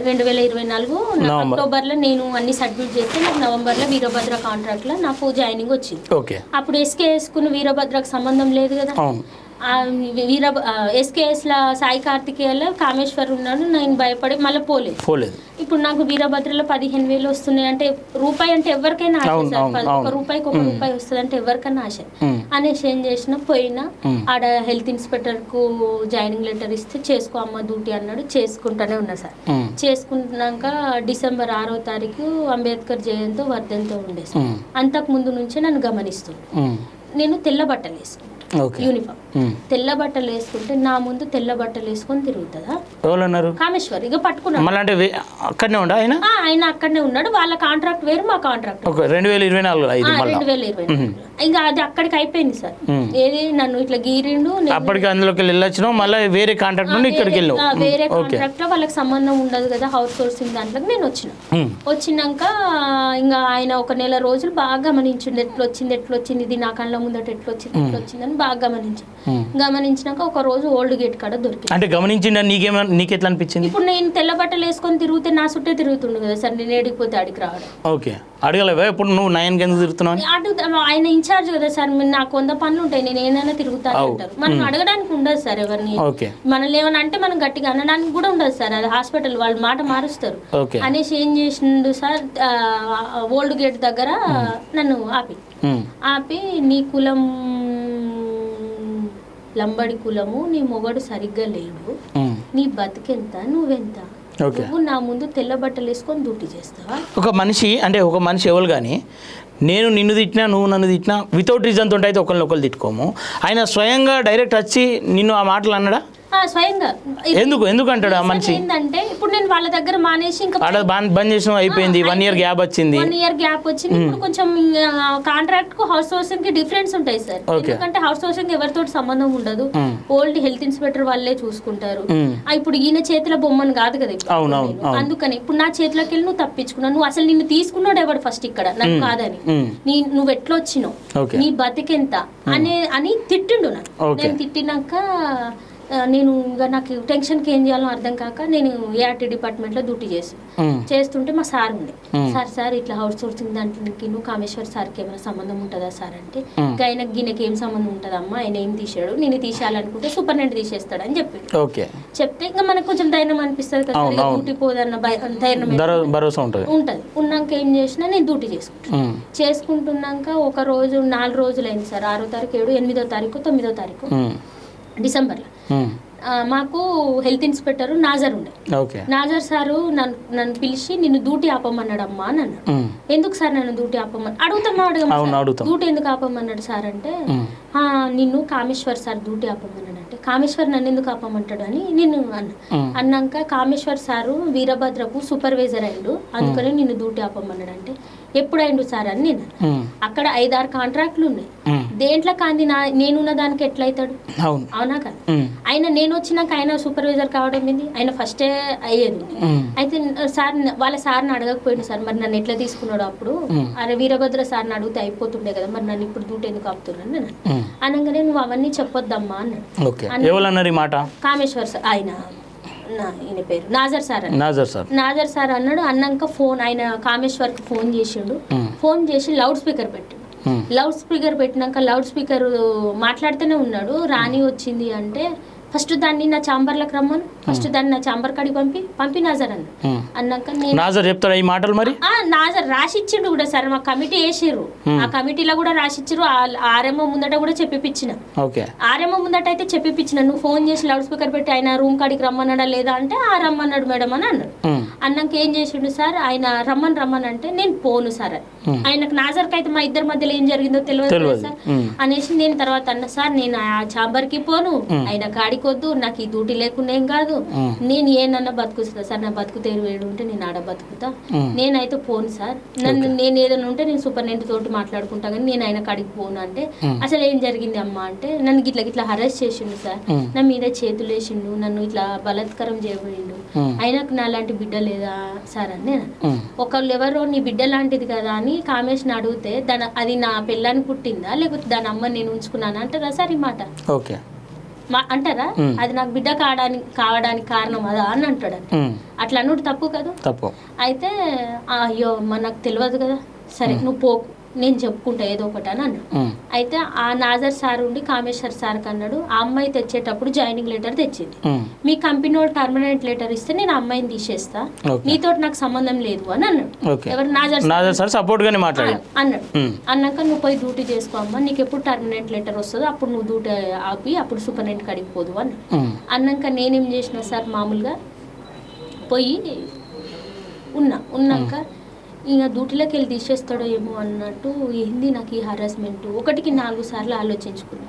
2024 అక్టోబర్లో నేను అన్ని సబ్మిట్ చేస్తే నాకు నవంబర్లో వీరభద్ర కాంట్రాక్ట్లో నాకు జాయినింగ్ వచ్చింది. అప్పుడు ఎస్కేఎస్కును వీరభద్రకు సంబంధం లేదు కదా. ఎస్కేఎస్ల సాయి కార్తికేయలో కామేశ్వర్ ఉన్నాడు, నేను భయపడి మళ్ళీ పోలేదు. ఇప్పుడు నాకు వీరభద్రలో 15,000 వస్తున్నాయి అంటే రూపాయి అంటే ఎవరికైనా ఆశ సార్. ఒక రూపాయికి వస్తుంది అంటే ఎవరికైనా ఆశ అనేసి ఏం చేసినా పోయినా ఆడ హెల్త్ ఇన్స్పెక్టర్కు జాయినింగ్ లెటర్ ఇస్తే చేసుకో అమ్మ డ్యూటీ అన్నాడు. చేసుకుంటానే ఉన్నా సార్. చేసుకుంటున్నాక డిసెంబర్ 6వ తారీఖు అంబేద్కర్ జయంతో వర్ధంతో ఉండే సార్. అంతకు ముందు నుంచే నన్ను గమనిస్తుంది. నేను తెల్ల బట్టలు వేసుకున్నాను, యూనిఫామ్ తెల్ల బట్టలు వేసుకుంటే నా ముందు తెల్ల బట్టలు వేసుకొని తిరుగుతుందా కామేశ్వర్. ఇక పట్టుకున్నాడు. ఆయన అక్కడనే ఉన్నాడు. వాళ్ళ కాంట్రాక్ట్ వేరు, మా కాంట్రాక్ట్ 2024 ఇంకా అది అక్కడికి అయిపోయింది సార్. ఏది నన్ను ఇట్లా గీరిండు, వేరే కాంట్రాక్ట్ లో వాళ్ళకి సంబంధం ఉండదు కదా హౌస్ సోర్సింగ్ దాంట్లోకి నేను వచ్చినాక ఇంకా ఆయన ఒక నెల రోజులు బాగా గమనించిండు. ఎట్లొచ్చింది ఇది నా కళ్ళ ముందట ఎట్లొచ్చిందని బాగా గమనించినాక ఒక రోజు ఓల్డ్ గేట్ కాడ దొరికింది. అంటే గమనించిండ నీకెట్లా అనిపించింది? ఇప్పుడు నేను తెల్ల బట్టలు వేసుకొని తిరిగితే నా చుట్టే తిరుగుతుండు కదా సార్, నేను ఏడిపోతే ఆడికి రావడం. ఓకే. అడగలేవా ఇప్పుడు నువ్వు 9 ఎందుకు తిరుగుతున్నావు? అడుగుతా, ఆయన ఇన్ఛార్జ్ కదా సార్, నాకు 100 పనులు ఉంటాయి, నేను ఏదైనా తిరుగుతాను అంటారు. మనం అడగడానికి ఉండదు సార్ ఎవరిని. మనల్ని ఏమన్నా అంటే మనం గట్టిగా అనడానికి కూడా ఉండదు సార్. అది హాస్పిటల్, వాళ్ళు మాట మారుస్తారు అనేసి ఏం చేసిండు సార్, ఓల్డ్ గేట్ దగ్గర నన్ను ఆపి నీ కులం లంబడి కులము, నీ మొగడు సరిగ్గా లేడు, నీ బతికెంత, నువ్వెంత, నువ్వు నా ముందు తెల్ల బట్టలు వేసుకొని డ్యూటీ చేస్తావా? ఒక మనిషి ఎవరు కానీ నేను నిన్ను తిట్టినా నువ్వు నన్ను తిట్టినా వితౌట్ రీజన్ తోటి అయితే ఒకరిని తిట్టుకోము. ఆయన స్వయంగా డైరెక్ట్ వచ్చి నిన్ను ఆ మాటలు అన్నాడా? స్వయంగా ఎందుకు అంటాడు ఆ మనిషి? ఏంటంటే ఇప్పుడు నేను వాళ్ళ దగ్గర మానేసి ఇంకా బంద్ చేసిన అయిపోయింది. 1 year గ్యాప్ వచ్చింది. ఇప్పుడు కొంచెం కాంట్రాక్ట్ కు హౌస్ సోర్సింగ్ కి డిఫరెన్స్ ఉంటాయి సార్. ఎందుకంటే హౌస్ సోర్సింగ్ ఎవరితో సంబంధం ఉండదు, ఓల్డ్ హెల్త్ ఇన్స్పెక్టర్ వాళ్ళే చూసుకుంటారు. ఇప్పుడు ఈయన చేతిలో బొమ్మను కాదు కదా, అందుకని ఇప్పుడు నా చేతిలోకి వెళ్ళి నువ్వు తప్పించుకున్నావు, నువ్వు అసలు నిన్ను తీసుకున్నాడు ఎవడు ఫస్ట్ ఇక్కడ, నన్ను కాదని, నువ్వు ఎట్లా వచ్చినావు, నీ బతికెంత అని తిట్టిండు నన్ను. నేను తిట్టినాక నేను ఇంకా నాకు టెన్షన్కి ఏం చేయాలో అర్థం కాక నేను ఏఆర్టీ డిపార్ట్మెంట్లో డ్యూటీ చేస్తుంటే మా సార్ ఉండే, సార్ ఇట్లా హౌస్ సోర్సింగ్ దాంట్లోకి నువ్వు కామేశ్వర్ సార్కి ఏమైనా సంబంధం ఉంటుందా సార్ అంటే, గిన్నెకి ఏం సంబంధం ఉంటుందమ్మా, ఆయన ఏం తీసాడు, నేను తీసేయాలనుకుంటే సూపరింటెండెంట్ తీసేస్తాడు అని చెప్తే ఇంకా మనకు కొంచెం ధైర్యం అనిపిస్తుంది కదా, డ్యూటీ పోదన్న ధైర్యం భరోసా ఉంటుంది. ఉన్నాక ఏం చేసినా నేను డ్యూటీ చేసుకుంటున్నాక ఒక రోజు 4 రోజులు అయింది సార్. 6వ తారీఖు 8వ తారీఖు 9వ తారీఖు డిసెంబర్లో మాకు హెల్త్ ఇన్స్పెక్టర్ నాజర్ ఉండే. నాజర్ సారు నన్ను పిలిచి నిన్ను డ్యూటీ ఆపమన్నాడమ్మా అని అన్నాడు. ఎందుకు సార్ నన్ను డ్యూటీ ఆపమని అడుగుతాం. డ్యూటీ ఎందుకు ఆపమన్నాడు సార్ అంటే, నిన్ను కామేశ్వర్ సార్ డ్యూటీ ఆపమన్నాడు అంటే, కామేశ్వర్ నన్ను ఎందుకు ఆపమంటాడు అని నిన్ను అన్నాక కామేశ్వర్ సారు వీరభద్రకు సూపర్వైజర్ అయ్యాడు, అందుకని నిన్ను డ్యూటీ ఆపమన్నాడు అంటే, ఎప్పుడైండు సార్ అని నేను అక్కడ 5-6 కాంట్రాక్ట్లు ఉన్నాయి, దేంట్లో కాంది నేనున్న దానికి ఎట్లయితాడు? అవునా కదా. ఆయన నేను వచ్చినాక ఆయన సూపర్వైజర్ కావడం ఏంది, ఆయన ఫస్టే అయ్యేది. అయితే వాళ్ళ సార్ని అడగకపోయింది సార్, మరి నన్ను ఎట్లా తీసుకున్నాడు అప్పుడు, అరే వీరభద్ర సార్ని అడిగితే అయిపోతుండే కదా, మరి నన్ను ఇప్పుడు డ్యూటీ ఎందుకు ఆపుతున్నాను నేను అనగానే, నువ్వు అవన్నీ చెప్పొద్దమ్మా అన్నాడు. కామేశ్వర్ సార్, ఆయన పేరు నాజర్ సార్ అన్నాడు. అన్నాక ఆయన కామేశ్వర్కి ఫోన్ చేసిండు. ఫోన్ చేసి లౌడ్ స్పీకర్ పెట్టిండు. లౌడ్ స్పీకర్ పెట్టినాక లౌడ్ స్పీకర్ మాట్లాడుతూనే ఉన్నాడు. రాణి వచ్చింది అంటే ఫస్ట్ దాన్ని నా ఛాంబర్లకు రమ్మను, ఫస్ట్ దాన్ని నా ఛాంబర్ కాడికి పంపి నాజర్ అన్నాక నాజర్ చెప్తాడా ఈ మాటలు మరి? నాజర్ రాసిచ్చిండు కూడా సార్, మా కమిటీ వేసిర్రు, ఆ కమిటీలో కూడా రాసిచ్చిర్రు. ఆర్ఎంఓ ముందట కూడా చెప్పిపించిన, ఆర్ఎంఓ ముందట అయితే చెప్పిపించిన. నువ్వు ఫోన్ చేసి లౌడ్ స్పీకర్ పెట్టి ఆయన రూమ్ కాడికి రమ్మన్నాడా లేదా అంటే రమ్మన్నాడు మేడం అని అన్నాడు. అన్నాక ఏం చేసిండు సార్, ఆయన రమ్మని అంటే నేను పోను సార్. ఆయనకు నాజర్కి అయితే మా ఇద్దరి మధ్యలో ఏం జరిగిందో తెలియదు సార్ అనేసి నేను తర్వాత అన్న సార్ నేను ఆ ఛాంబర్కి పోను, ఆయన కాడికొద్దు, నాకు ఈ డ్యూటీ లేకుండా ఏం కాదు, నేను ఏనన్నా బతుకుతా సార్, నా బతుకు తెరు వేడు ఉంటే నేను ఆడ బతుకుతా, నేనైతే పోను సార్, నేను ఏదైనా ఉంటే నేను సూపరింటెండెంట్ తోటి మాట్లాడుకుంటా కానీ నేను ఆయన కాడికి పోను అంటే అసలు ఏం జరిగింది అమ్మా అంటే నన్ను ఇట్లా హరెస్ట్ చేసిండు సార్, నా మీద చేతులు వేసిండు, నన్ను ఇట్లా బలాత్కారం చేయబడిండు, ఆయనకు నా లాంటి బిడ్డ లేదా సార్ అని నేను ఒకళ్ళు ఎవరో నీ బిడ్డ లాంటిది కదా అని కామేష్ని అడిగితే అది నా పిల్లని పుట్టిందా లేకపోతే దాని అమ్మ నేను ఉంచుకున్నాను అంటారా సార్ ఈ మాట అంటారా? అది నాకు బిడ్డ కావడానికి కారణం అదా అని అంటాడు. అట్లా అన్నుడు తప్పు కదా. అయితే అయ్యో నాకు తెలియదు కదా, సరే నువ్వు పోకు నేను చెప్పుకుంటా ఏదో ఒకటి అని అన్నాడు. అయితే ఆ నాజర్ సార్ ఉండి కామేశ్వర్ సార్ అన్నాడు, ఆ అమ్మాయి తెచ్చేటప్పుడు జాయినింగ్ లెటర్ తెచ్చింది, మీ కంపెనీ వాళ్ళు పర్మనెంట్ లెటర్ ఇస్తే నేను అమ్మాయిని తీసేస్తా, నీతో నాకు సంబంధం లేదు అని అన్నాడు. ఎవరు? నాజర్ సార్ సపోర్ట్ గానే మాట్లాడాడు అన్నాడు. అన్నాక నువ్వు పోయి డ్యూటీ చేసుకో అమ్మా, నీకు ఎప్పుడు పర్మనెంట్ లెటర్ వస్తుందో అప్పుడు నువ్వు డ్యూటీ ఆపి అప్పుడు సూపరింటెండెంట్ కాడికి పోదు అని అన్నాక నేనేం చేసిన సార్, మామూలుగా పోయి ఉన్నాక ఇంకా డ్యూటీలోకి వెళ్ళి తీసేస్తాడో ఏమో అన్నట్టు ఏంది నాకు ఈ హరాస్మెంట్, 1కి 4 సార్లు ఆలోచించుకున్నా.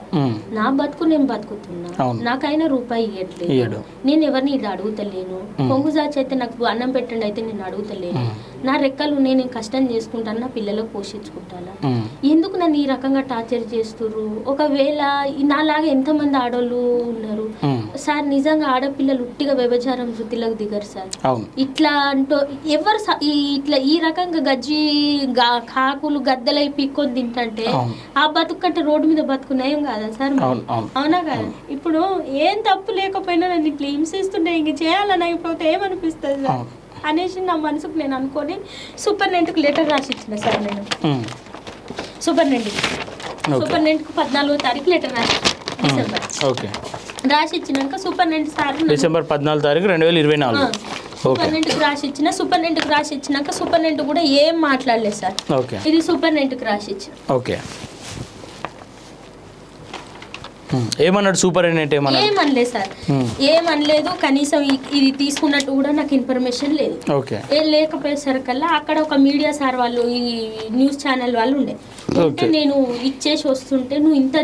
నా బతుకు నేను బతుకుతున్నా, నాకైనా రూపాయి ఇవ్వట్లేదు, నేను ఎవరిని ఇది అడుగుతలేను, పొంగు జాచి అయితే నాకు అన్నం పెట్టండి అయితే నేను అడుగుతలేను, నా రెక్కలు నేను కష్టం చేసుకుంటాను, నా పిల్లలకు పోషించుకుంటాను, ఎందుకు నన్ను ఈ రకంగా టార్చర్ చేస్తుర్రు? ఒకవేళ నాలాగా ఎంతమంది ఆడోళ్ళు ఉన్నారు సార్, నిజంగా ఆడపిల్లలు ఉట్టిగా వ్యభిచారం వృత్తిలోకి దిగరు సార్. ఇట్లా అంటూ ఎవరు ఇట్లా ఈ రకంగా గజ్జి కాకులు గద్దలై పీక్కొని తింటే ఆ బతుకు కంటే రోడ్డు మీద బతుకున్నాయం కాదా సార్? అవునా కదా? ఇప్పుడు ఏం తప్పు లేకపోయినా నన్ను ఇట్లా హింసిస్తుంటే ఇంక చేయాలని అయిపోతే ఏమనిపిస్తుంది సార్ అనేసి నా మనసుకు నేను అనుకొని సూపరింటెండెంట్కి లెటర్ రాసి ఇచ్చిన సార్. నేను సూపరింటెండెంట్కి 14వ తారీఖు లెటర్ రాసి డిసెంబర్ రాసి ఇచ్చినాక సూపరింటెండెంట్ సార్ డిసెంబర్ 14వ తారీఖు 2024 సూపరింటెండెంట్కి రాసి ఇచ్చినాక సూపరింటెండెంట్ కూడా ఏం మాట్లాడలేదు సార్. ఇది సూపరింటెండెంట్కి రాసి ఇచ్చిన. ఏమన్నాడు సూపరింటెండెంట్? ఏమనలేదు సార్, ఏమనలేదు. కనీసం ఇది తీసుకున్నట్టు కూడా నాకు ఇన్ఫర్మేషన్ లేదు. ఏం లేకపోయేసరికల్లా అక్కడ ఒక మీడియా సార్ వాళ్ళు, ఈ న్యూస్ ఛానల్ వాళ్ళు ఉండే, నేను ఇచ్చేసి వస్తుంటే నువ్వు ఇంత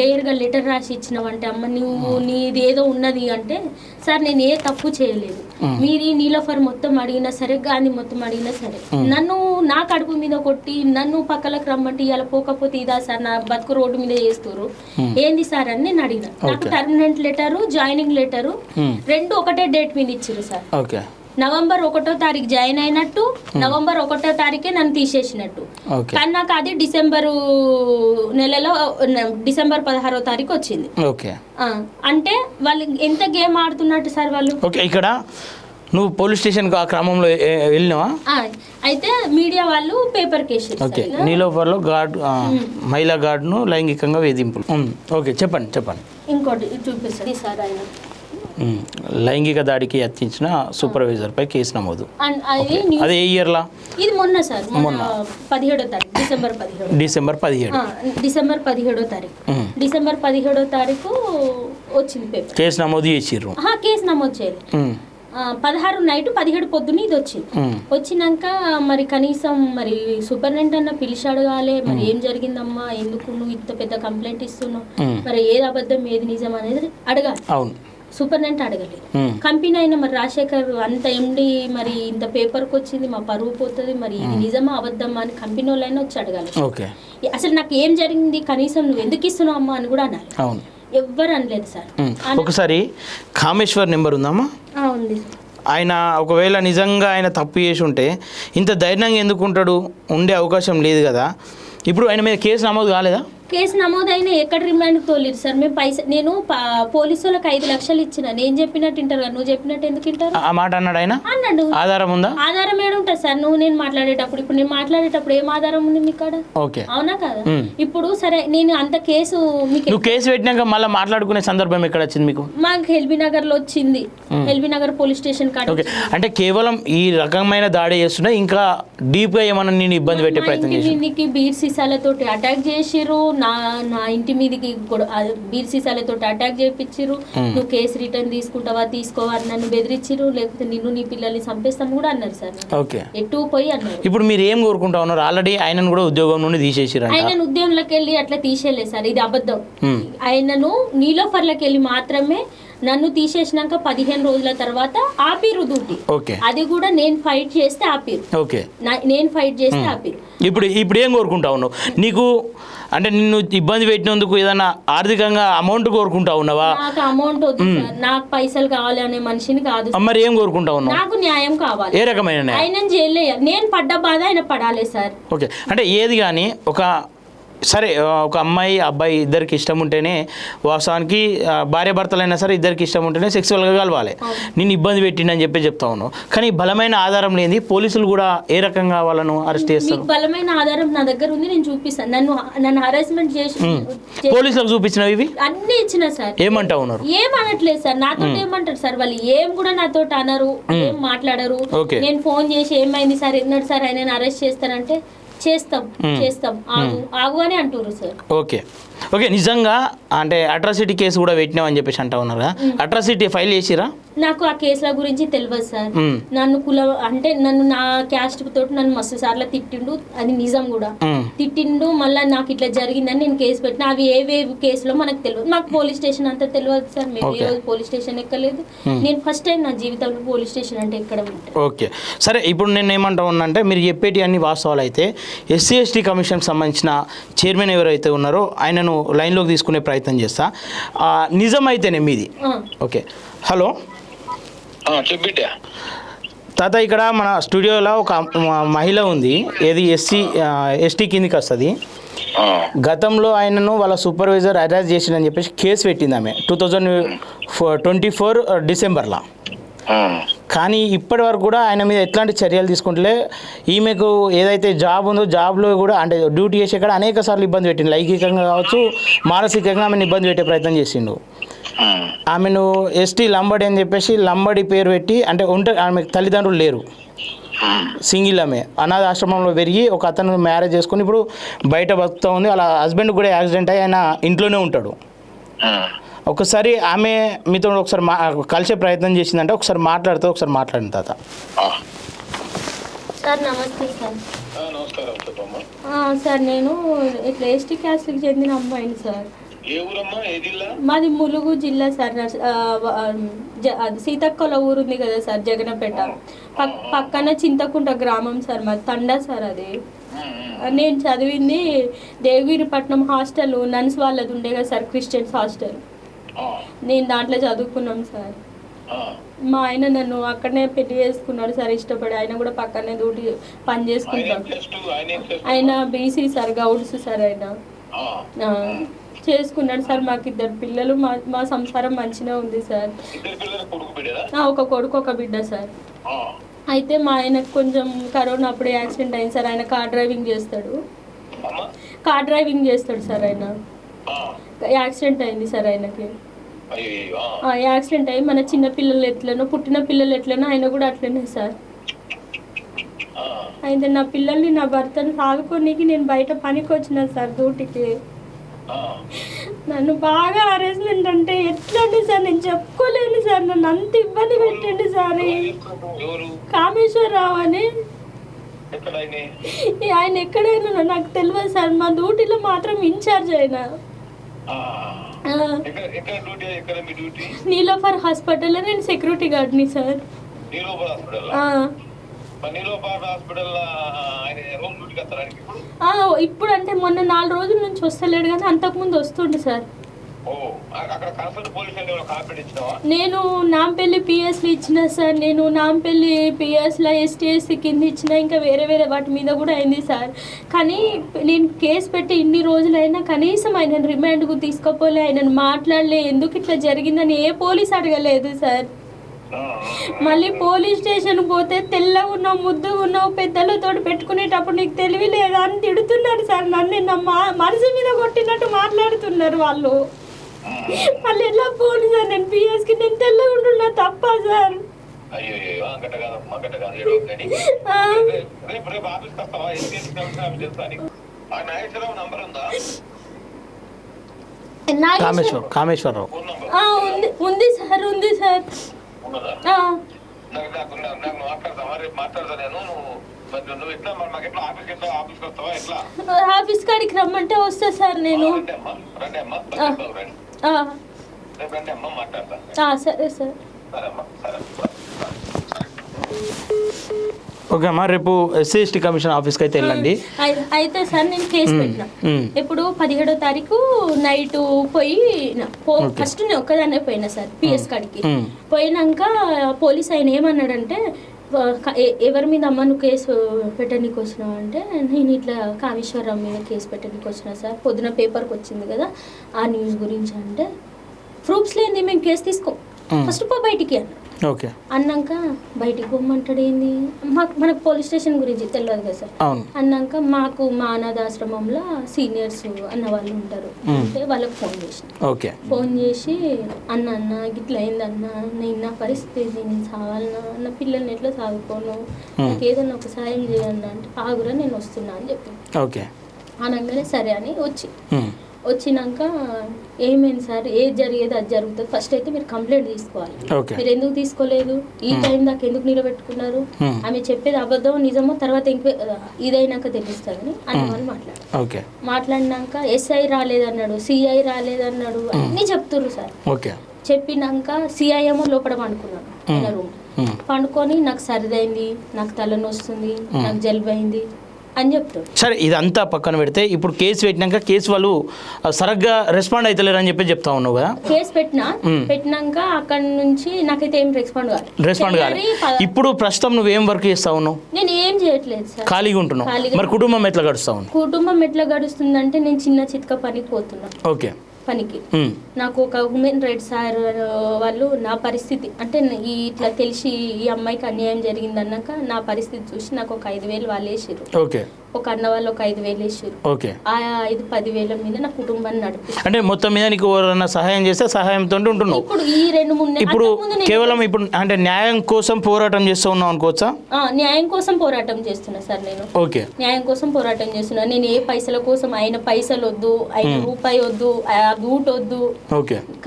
డేర్గా లెటర్ రాసి ఇచ్చినావంటే అమ్మ నువ్వు నీది ఏదో ఉన్నది అంటే సార్ నేను ఏ తప్పు చేయలేదు, మీరు నీలోఫర్ మొత్తం అడిగినా సరే గాంధీ మొత్తం అడిగినా సరే నన్ను నా కడుపు మీద కొట్టి నన్ను పక్కలకు రమ్మంటే ఇలా పోకపోతే ఇదా సార్ నా బతుకు రోడ్డు మీద చేస్తారు ఏంది సార్ అని నేను అడిగిన. నాకు పర్మనెంట్ లెటరు జాయినింగ్ లెటరు 2 ఒకటే డేట్ మీద ఇచ్చారు సార్. నవంబర్ 1వ తారీఖు జాయిన్ అయినట్టు, నవంబర్ 1వ తారీఖే నన్ను తీసేసినట్టు. కానీ నాకు అది డిసెంబర్ నెలలో డిసెంబర్ 16వ తారీఖు వచ్చింది. అంటే వాళ్ళు ఎంత గేమ్ ఆడుతున్నట్టు సార్ వాళ్ళు. ఇక్కడ నువ్వు పోలీస్ స్టేషన్ ఆ క్రమంలో వెళ్ళినావా? అయితే మీడియా వాళ్ళు పేపర్ కేసు నీలోఫర్లో గార్డ్ మహిళా గార్డును లైంగికంగా వేధింపులు. చెప్పండి. ఇంకోటి చూపిస్తాను సార్, ఆయన లైంగిక దాడికి యత్నించిన సూపర్వైజర్ పై కేసు నమోదు. అదే ఏ ఇయర్లా? ఇది మొన్న సార్, మొన్న 17వ తారీఖు డిసెంబర్ 17వ తారీఖు డిసెంబర్ 17వ తారీఖు వచ్చింది పేపర్. కేసు నమోదు చేసిర్రు? కేసు నమోదు చేయలేదు. 16 నైట్ 17 పొద్దున ఇది వచ్చింది. వచ్చినాక మరి కనీసం మరి సూపరింటెండెంట్ అన్న పిలిచి అడగాలి, మరి ఏం జరిగిందమ్మా, ఎందుకు నువ్వు ఇంత పెద్ద కంప్లైంట్ ఇస్తున్నావు, మరి ఏది అబద్ధం ఏది నిజం అనేది అడగాలి. సూపరింటెండెంట్ అడగలేదు. కంపెనీ అయినా మరి రాజశేఖర్ అంత ఎండి మరి ఇంత పేపర్కి వచ్చింది, మా పరువు పోతుంది, మరి ఇది నిజమా అబద్ధమా అని కంపెనీ వాళ్ళైనా వచ్చి అడగాలి. అసలు నాకు ఏం జరిగింది, కనీసం నువ్వు ఎందుకు ఇస్తున్నావు అమ్మా అని కూడా అనాలి. ఎవ్వరు అనలేదు సార్. ఒకసారి కామేశ్వర్ నెంబర్ ఉందమ్మా? ఉంది. ఆయన ఒకవేళ నిజంగా ఆయన తప్పు చేసి ఉంటే ఇంత ధైర్యంగా ఎందుకు ఉంటాడు? ఉండే అవకాశం లేదు కదా. ఇప్పుడు ఆయన మీద కేసు నమోదు కాలేదా? కేసు నమోదైన ఎక్కడ రిమాండ్కి తోలిరు సార్ మేము నేను పోలీసు వాళ్ళకి 5 లక్షలు ఇచ్చిన నేను చెప్పినట్టు వింటారు కదా నువ్వు చెప్పినట్టు ఎందుకు వింటారు ఆ మాట అన్నాడు ఆయన అన్నాడు ఆధారం ఉందా ఆధారం ఏడుంటుంది సార్ నేను మాట్లాడేటప్పుడు ఇప్పుడు నేను మాట్లాడేటప్పుడు ఏం ఆధారం ఉంది మీ కాడ ఓకే అవునా కదా ఇప్పుడు సరే నేను అంత కేసు మీకు నువ్వు కేసు పెట్టినాక మళ్ళీ మాట్లాడుకునే సందర్భం ఎక్కడ వచ్చింది మీకు మాకు ఎల్బీ నగర్ లో వచ్చింది ఎల్బీ నగర్ పోలీస్ స్టేషన్ కాడ ఓకే అంటే కేవలం ఈ రకమైన దాడి చేస్తున్నా ఇంకా డీప్ గా ఏమన్నా నేను ఇబ్బంది పెట్టే ప్రయత్నం చేసి ఇంటికి బీర్ సీసాలతోటి అటాక్ చేసిర్రు నా ఇంటి మీదకి బీర్ సీసాలతోటి అటాక్ చేయించిర్రు నువ్వు కేసు రిటర్న్ తీసుకుంటావా తీసుకోవా అని నన్ను బెదిరించిర్రు లేకపోతే నిన్ను నీ పిల్లల్ని చంపేస్తాం కూడా అన్నారు సార్ ఓకే ఎటు పోయి అన్నారు ఇప్పుడు మీరు ఏం కోరుకుంటా ఉన్నారు ఆల్రెడీ ఆయనను కూడా ఉద్యోగం నుండి తీసేసిరు ఆయన ఉద్యోగంలోకి వెళ్ళి అట్లా తీసేయలేదు సార్ ఇది అబద్ధం ఆయనను నీలోఫర్లోకి వెళ్ళి మాత్రమే నన్ను తీసేసినాక 15 రోజుల తర్వాత ఆపిరు డ్యూటీ అది కూడా నేను ఫైట్ చేస్తే ఆపిరు ఓకే నేను ఫైట్ చేస్తే ఆపిరు ఇప్పుడు ఏం కోరుకుంటా ఉన్నావు నీకు అంటే నిన్ను ఇబ్బంది పెట్టినందుకు ఏదైనా ఆర్థికంగా అమౌంట్ కోరుకుంటా ఉన్నావా నాకు అమౌంట్ వద్దు సార్ నాకు పైసలు కావాలి అనే మనిషిని కాదు మరి ఏం కోరుకుంటా ఉన్నావు నాకు న్యాయం కావాలి ఏ రకమైన ఆయన జైలు నేను పడ్డ బాధ ఆయన పడాలి సార్ ఓకే అంటే ఏది కానీ సరే ఒక అమ్మాయి అబ్బాయి ఇద్దరికి ఇష్టం ఉంటేనే వాస్తవానికి భార్యాభర్తలైనా సరే ఇద్దరికి ఇష్టం ఉంటేనే సెక్సువల్గా కలవాలి నేను ఇబ్బంది పెట్టిండని చెప్తా ఉన్నావు కానీ బలమైన ఆధారం లేని పోలీసులు కూడా ఏ రకంగా వాళ్ళను అరెస్ట్ చేస్తారు బలమైన ఆధారం నా దగ్గర ఉంది నేను చూపిస్తాను నన్ను హరాస్మెంట్ చేసి పోలీసులకు చూపించినవి ఇవి అన్ని ఇచ్చిన సార్ ఏమంటా ఉన్నారు ఏమనట్లేదు సార్ నాతో ఏమంటారు సార్ వాళ్ళు ఏం కూడా నాతో అనరు ఏం మాట్లాడరు నేను ఫోన్ చేసి ఏమైంది సార్ ఎన్నడు సార్ ఆయన అరెస్ట్ చేస్తారంటే చేస్తాం ఆగు అని అంటారు సార్ ఓకే నిజంగా అంటే అట్రాసిటీ కేసు కూడా పెట్టినామని చెప్పేసి అంటా ఉన్నారు కదా అట్రాసిటీ ఫైల్ చేసిరా నాకు ఆ కేసుల గురించి తెలియదు సార్ నన్ను నా క్యాస్ట్ తోటి నన్ను మస్తు సార్లు తిట్టిండు అది నిజం కూడా తిట్టిండు మళ్ళీ నాకు ఇట్లా జరిగిందని నేను కేసు పెట్టిన అవి ఏ కేసులో మనకు తెలియదు మాకు పోలీస్ స్టేషన్ అంతా తెలియదు సార్ మేము ఏ రోజు పోలీస్ స్టేషన్ ఎక్కలేదు నేను ఫస్ట్ టైం నా జీవితంలో పోలీస్ స్టేషన్ అంటే ఎక్కడ ఉంటాను ఓకే సరే ఇప్పుడు నేను ఏమంటా ఉన్నా అంటే మీరు చెప్పేటి అన్ని వాస్తవాలు అయితే ఎస్సీ ఎస్టీ కమిషన్కి సంబంధించిన చైర్మన్ ఎవరైతే ఉన్నారో ఆయనను లైన్లోకి తీసుకునే ప్రయత్నం చేస్తా నిజమైతేనే మీది ఓకే హలో తాత ఇక్కడ మన స్టూడియోలో ఒక మహిళ ఉంది ఏది ఎస్టీ కిందికి వస్తుంది గతంలో ఆయనను వాళ్ళ సూపర్వైజర్ అరెస్ట్ చేసిందని చెప్పేసి కేసు పెట్టింది ఆమె 2024 డిసెంబర్లో కానీ ఇప్పటి వరకు కూడా ఆయన మీద ఎట్లాంటి చర్యలు తీసుకుంటలే ఈమెకు ఏదైతే జాబ్ ఉందో జాబ్లో కూడా అంటే డ్యూటీ చేసే కాడ అనేక సార్లు ఇబ్బంది పెట్టింది లైంగికంగా కావచ్చు మానసికంగా ఆమెను ఇబ్బంది పెట్టే ప్రయత్నం చేసిండు ఆమెను ఎస్టీ లంబడి అని చెప్పేసి లంబడి పేరు పెట్టి అంటే ఆమె తల్లిదండ్రులు లేరు సింగిల్ ఆమె అనాథ ఆశ్రమంలో పెరిగి ఒక అతను మ్యారేజ్ చేసుకుని ఇప్పుడు బయట బతుకుతూ ఉంది వాళ్ళ హస్బెండ్ కూడా యాక్సిడెంట్ అయ్యి ఆయన ఇంట్లోనే ఉంటాడు ఒకసారి ఆమె మీతో ఒకసారి కలిసే ప్రయత్నం చేసిందంటే ఒకసారి మాట్లాడిన తాత సార్ నమస్తే సార్ నేను ఇట్లా ఎస్టీ క్యాస్ట్కి చెందిన అమ్మాయిని సార్ మాది ములుగు జిల్లా సార్ సీతక్కల ఊరు ఉంది కదా సార్ జగనపేట పక్కన చింతకుంట గ్రామం సార్ మాది తండా సార్ అది నేను చదివింది దేవగిరిపట్నం హాస్టల్ నన్స్ వాళ్ళది ఉండే కదా సార్ క్రిస్టియన్స్ హాస్టల్ నేను దాంట్లో చదువుకున్నాం సార్ మా ఆయన నన్ను అక్కడనే పెళ్లి చేసుకున్నాడు సార్ ఇష్టపడి ఆయన కూడా పక్కనే డ్యూటీ పని చేసుకుంటాడు ఆయన బీసీ సార్ గౌడ్స్ సార్ ఆయన చేసుకున్నాడు సార్ మాకు 2 పిల్లలు మా సంసారం మంచిగా ఉంది సార్ ఒక కొడుకు ఒక బిడ్డ సార్ అయితే మా ఆయనకు కొంచెం కరోనా అప్పుడే యాక్సిడెంట్ అయింది సార్ ఆయన కార్ డ్రైవింగ్ చేస్తాడు సార్ ఆయన యాక్సిడెంట్ అయింది సార్ ఆయనకి యాక్సిడెంట్ అయ్యి మన చిన్న పిల్లలు ఎట్లనో పుట్టిన పిల్లలు ఎట్లనో ఆయన కూడా అట్లనే సార్ అయితే నా పిల్లల్ని నా భర్తను సాదుకోనికి నేను బయట పనికి వచ్చిన సార్ డ్యూటీకి నన్ను బాగా హరాస్మెంట్ అంటే ఎట్లండి సార్ నేను చెప్పుకోలేను సార్ నన్ను అంత ఇబ్బంది పెట్టండి సార్ కామేశ్వరరావు అని ఆయన ఎక్కడైనా నాకు తెలియదు సార్ మా డ్యూటీలో మాత్రం ఇన్ఛార్జ్ అయినా నీలోఫర్ హాస్పిటల్లో నేను సెక్యూరిటీ గార్డ్ని సార్ ఇప్పుడు అంటే మొన్న 4 రోజుల నుంచి వస్తలేడు కానీ అంతకుముందు వస్తుండే సార్ నేను నాంపల్లి పిఎస్లో ఇచ్చిన సార్, నేను నాంపల్లి పిఎస్లో ఎస్టీఎస్సీ కింద ఇచ్చిన, ఇంకా వేరే వేరే వాటి మీద కూడా అయింది సార్. కానీ నేను కేసు పెట్టి ఇన్ని రోజులైనా కనీసం ఆయన రిమాండ్కు తీసుకోపోలే, ఆయనను మాట్లాడలే, ఎందుకు ఇట్లా జరిగిందని ఏ పోలీస్ అడగలేదు సార్. మళ్ళీ పోలీస్ స్టేషన్ పోతే తెల్లగా ఉన్నావు, ముద్దుగా ఉన్నావు, పెద్దలతో పెట్టుకునేటప్పుడు నీకు తెలివి లేదా అని తిడుతున్నారు సార్. నన్ను నా మనసు మీద కొట్టినట్టు మాట్లాడుతున్నారు వాళ్ళు. మళ్ళీ ఎలా పోను సార్, నేను పిఎస్కి నేను తెల్లగా ఉంటున్నా తప్ప సార్. కామేశ్వరరావు ఉంది సార్, ఉంది సార్. ఆఫీస్ కాడికి రమ్మంటే వస్తా సార్ నేను. సరే సార్. ఓకే అమ్మా, రేపు ఎస్సీ కమిషన్ ఆఫీస్కి అయితే వెళ్ళండి. అయితే సార్ నేను కేసు పెట్టిన ఇప్పుడు 17వ తారీఖు నైట్ పోయి ఫస్ట్ నేను ఒక్కదాన్నే పోయినా సార్ పిఎస్ కాడికి. పోయినాక పోలీస్ ఆయన ఏమన్నాడంటే, ఎవరి మీద అమ్మ నువ్వు కేసు పెట్టడానికి వచ్చినావు అంటే, నేను ఇట్లా కామేశ్వరరావు మీద కేసు పెట్టడానికి వచ్చినా సార్, పొద్దున పేపర్కి వచ్చింది కదా ఆ న్యూస్ గురించి. అంటే ప్రూఫ్స్ లేని మేము కేసు తీసుకో, ఫస్ట్ పో బయటికి అన్న. ఓకే అన్నాక బయటికి పోమ్మంటాడు. ఏంది మనకు పోలీస్ స్టేషన్ గురించి తెలియదు కదా సార్. అన్నాక మాకు మా అనాథాశ్రమంలో సీనియర్స్ అన్న వాళ్ళు ఉంటారు, అంటే వాళ్ళకి ఫోన్ చేసిన. ఫోన్ చేసి అన్న ఇట్లా అయిందన్న, నేను నా పరిస్థితి నేను సాగాలన్నా, నా పిల్లల్ని ఎట్లా సాగుకోను, నాకు ఏదన్నా ఒక సాయం చేయన్నా అంటే, ఆగురా నేను వస్తున్నా అని చెప్పి అనగానే సరే అని వచ్చినాక ఏమైంది సార్, ఏది జరిగేది అది జరుగుతుంది, ఫస్ట్ అయితే మీరు కంప్లైంట్ తీసుకోవాలి. మీరు ఎందుకు తీసుకోలేదు, ఈ టైం దాకా ఎందుకు నిలబెట్టుకున్నారు, ఆమె చెప్పేది అబద్ధం నిజమో తర్వాత ఇదైనాక తెలుస్తుందని అన్న వాళ్ళు మాట్లాడినాక ఎస్ఐ రాలేదన్నాడు, సిఐ రాలేదన్నాడు, అన్నీ చెప్తుర్రు సార్. చెప్పినాక సిఐ ఏమో లోపల పండుకున్నాను రూమ్, పండుకొని నాకు సరిదైంది, నాకు తలనొస్తుంది, నాకు జలుబు అయింది అని చెప్తారు. సరే, ఇదంతా పక్కన పెడితే ఇప్పుడు కేసు పెట్టినాక కేసు వాళ్ళు సరిగ్గా రెస్పాండ్ అవుతలేరు అని చెప్పి చెప్తా ఉన్నావు కదా. కేసు పెట్టినాక అక్కడ నుంచి నాకైతే ఏం రెస్పాండ్ కాలేదు. ఇప్పుడు ప్రస్తుతం నువ్వేం వర్క్ చేస్తా ఉన్నావు? నేను ఏం చేయట్లేదు సార్, ఖాళీగా ఉంటున్నావు. మరి కుటుంబం ఎట్లా గడుస్తా ఉంది? కుటుంబం ఎట్లా గడుస్తుందంటే నేను చిన్న చిత్క పనికి పోతున్నా. పనికి నాకు ఒక హ్యూమన్ రైట్స్ సార్ వాళ్ళు నా పరిస్థితి అంటే ఇట్లా తెలిసి ఈ అమ్మాయికి అన్యాయం జరిగింది అన్నాక నా పరిస్థితి చూసి నాకు ఒక 5,000 వాళ్ళు వేసారు. ఒక అన్న వాళ్ళు ఒక 5,000 వేసారు. ఆ 5-10,000 మీద నా కుటుంబాన్ని నడిపిస్తారు. అంటే మొత్తం మీద నీకు ఎవరైనా సహాయం చేస్తే సహాయంతో ఉంటున్నావు. ఇప్పుడు ఈ 2-3 ఇప్పుడు కేవలం ఇప్పుడు అంటే న్యాయం కోసం పోరాటం చేస్తూ ఉన్నావు అనుకోవచ్చా? న్యాయం కోసం పోరాటం చేస్తున్నా సార్ నేను. న్యాయం కోసం పోరాటం చేస్తున్నా. నేను ఏ పైసల కోసం, ఆయన పైసలు వద్దు, ఆయన రూపాయి వద్దు, బూట్ వద్దు.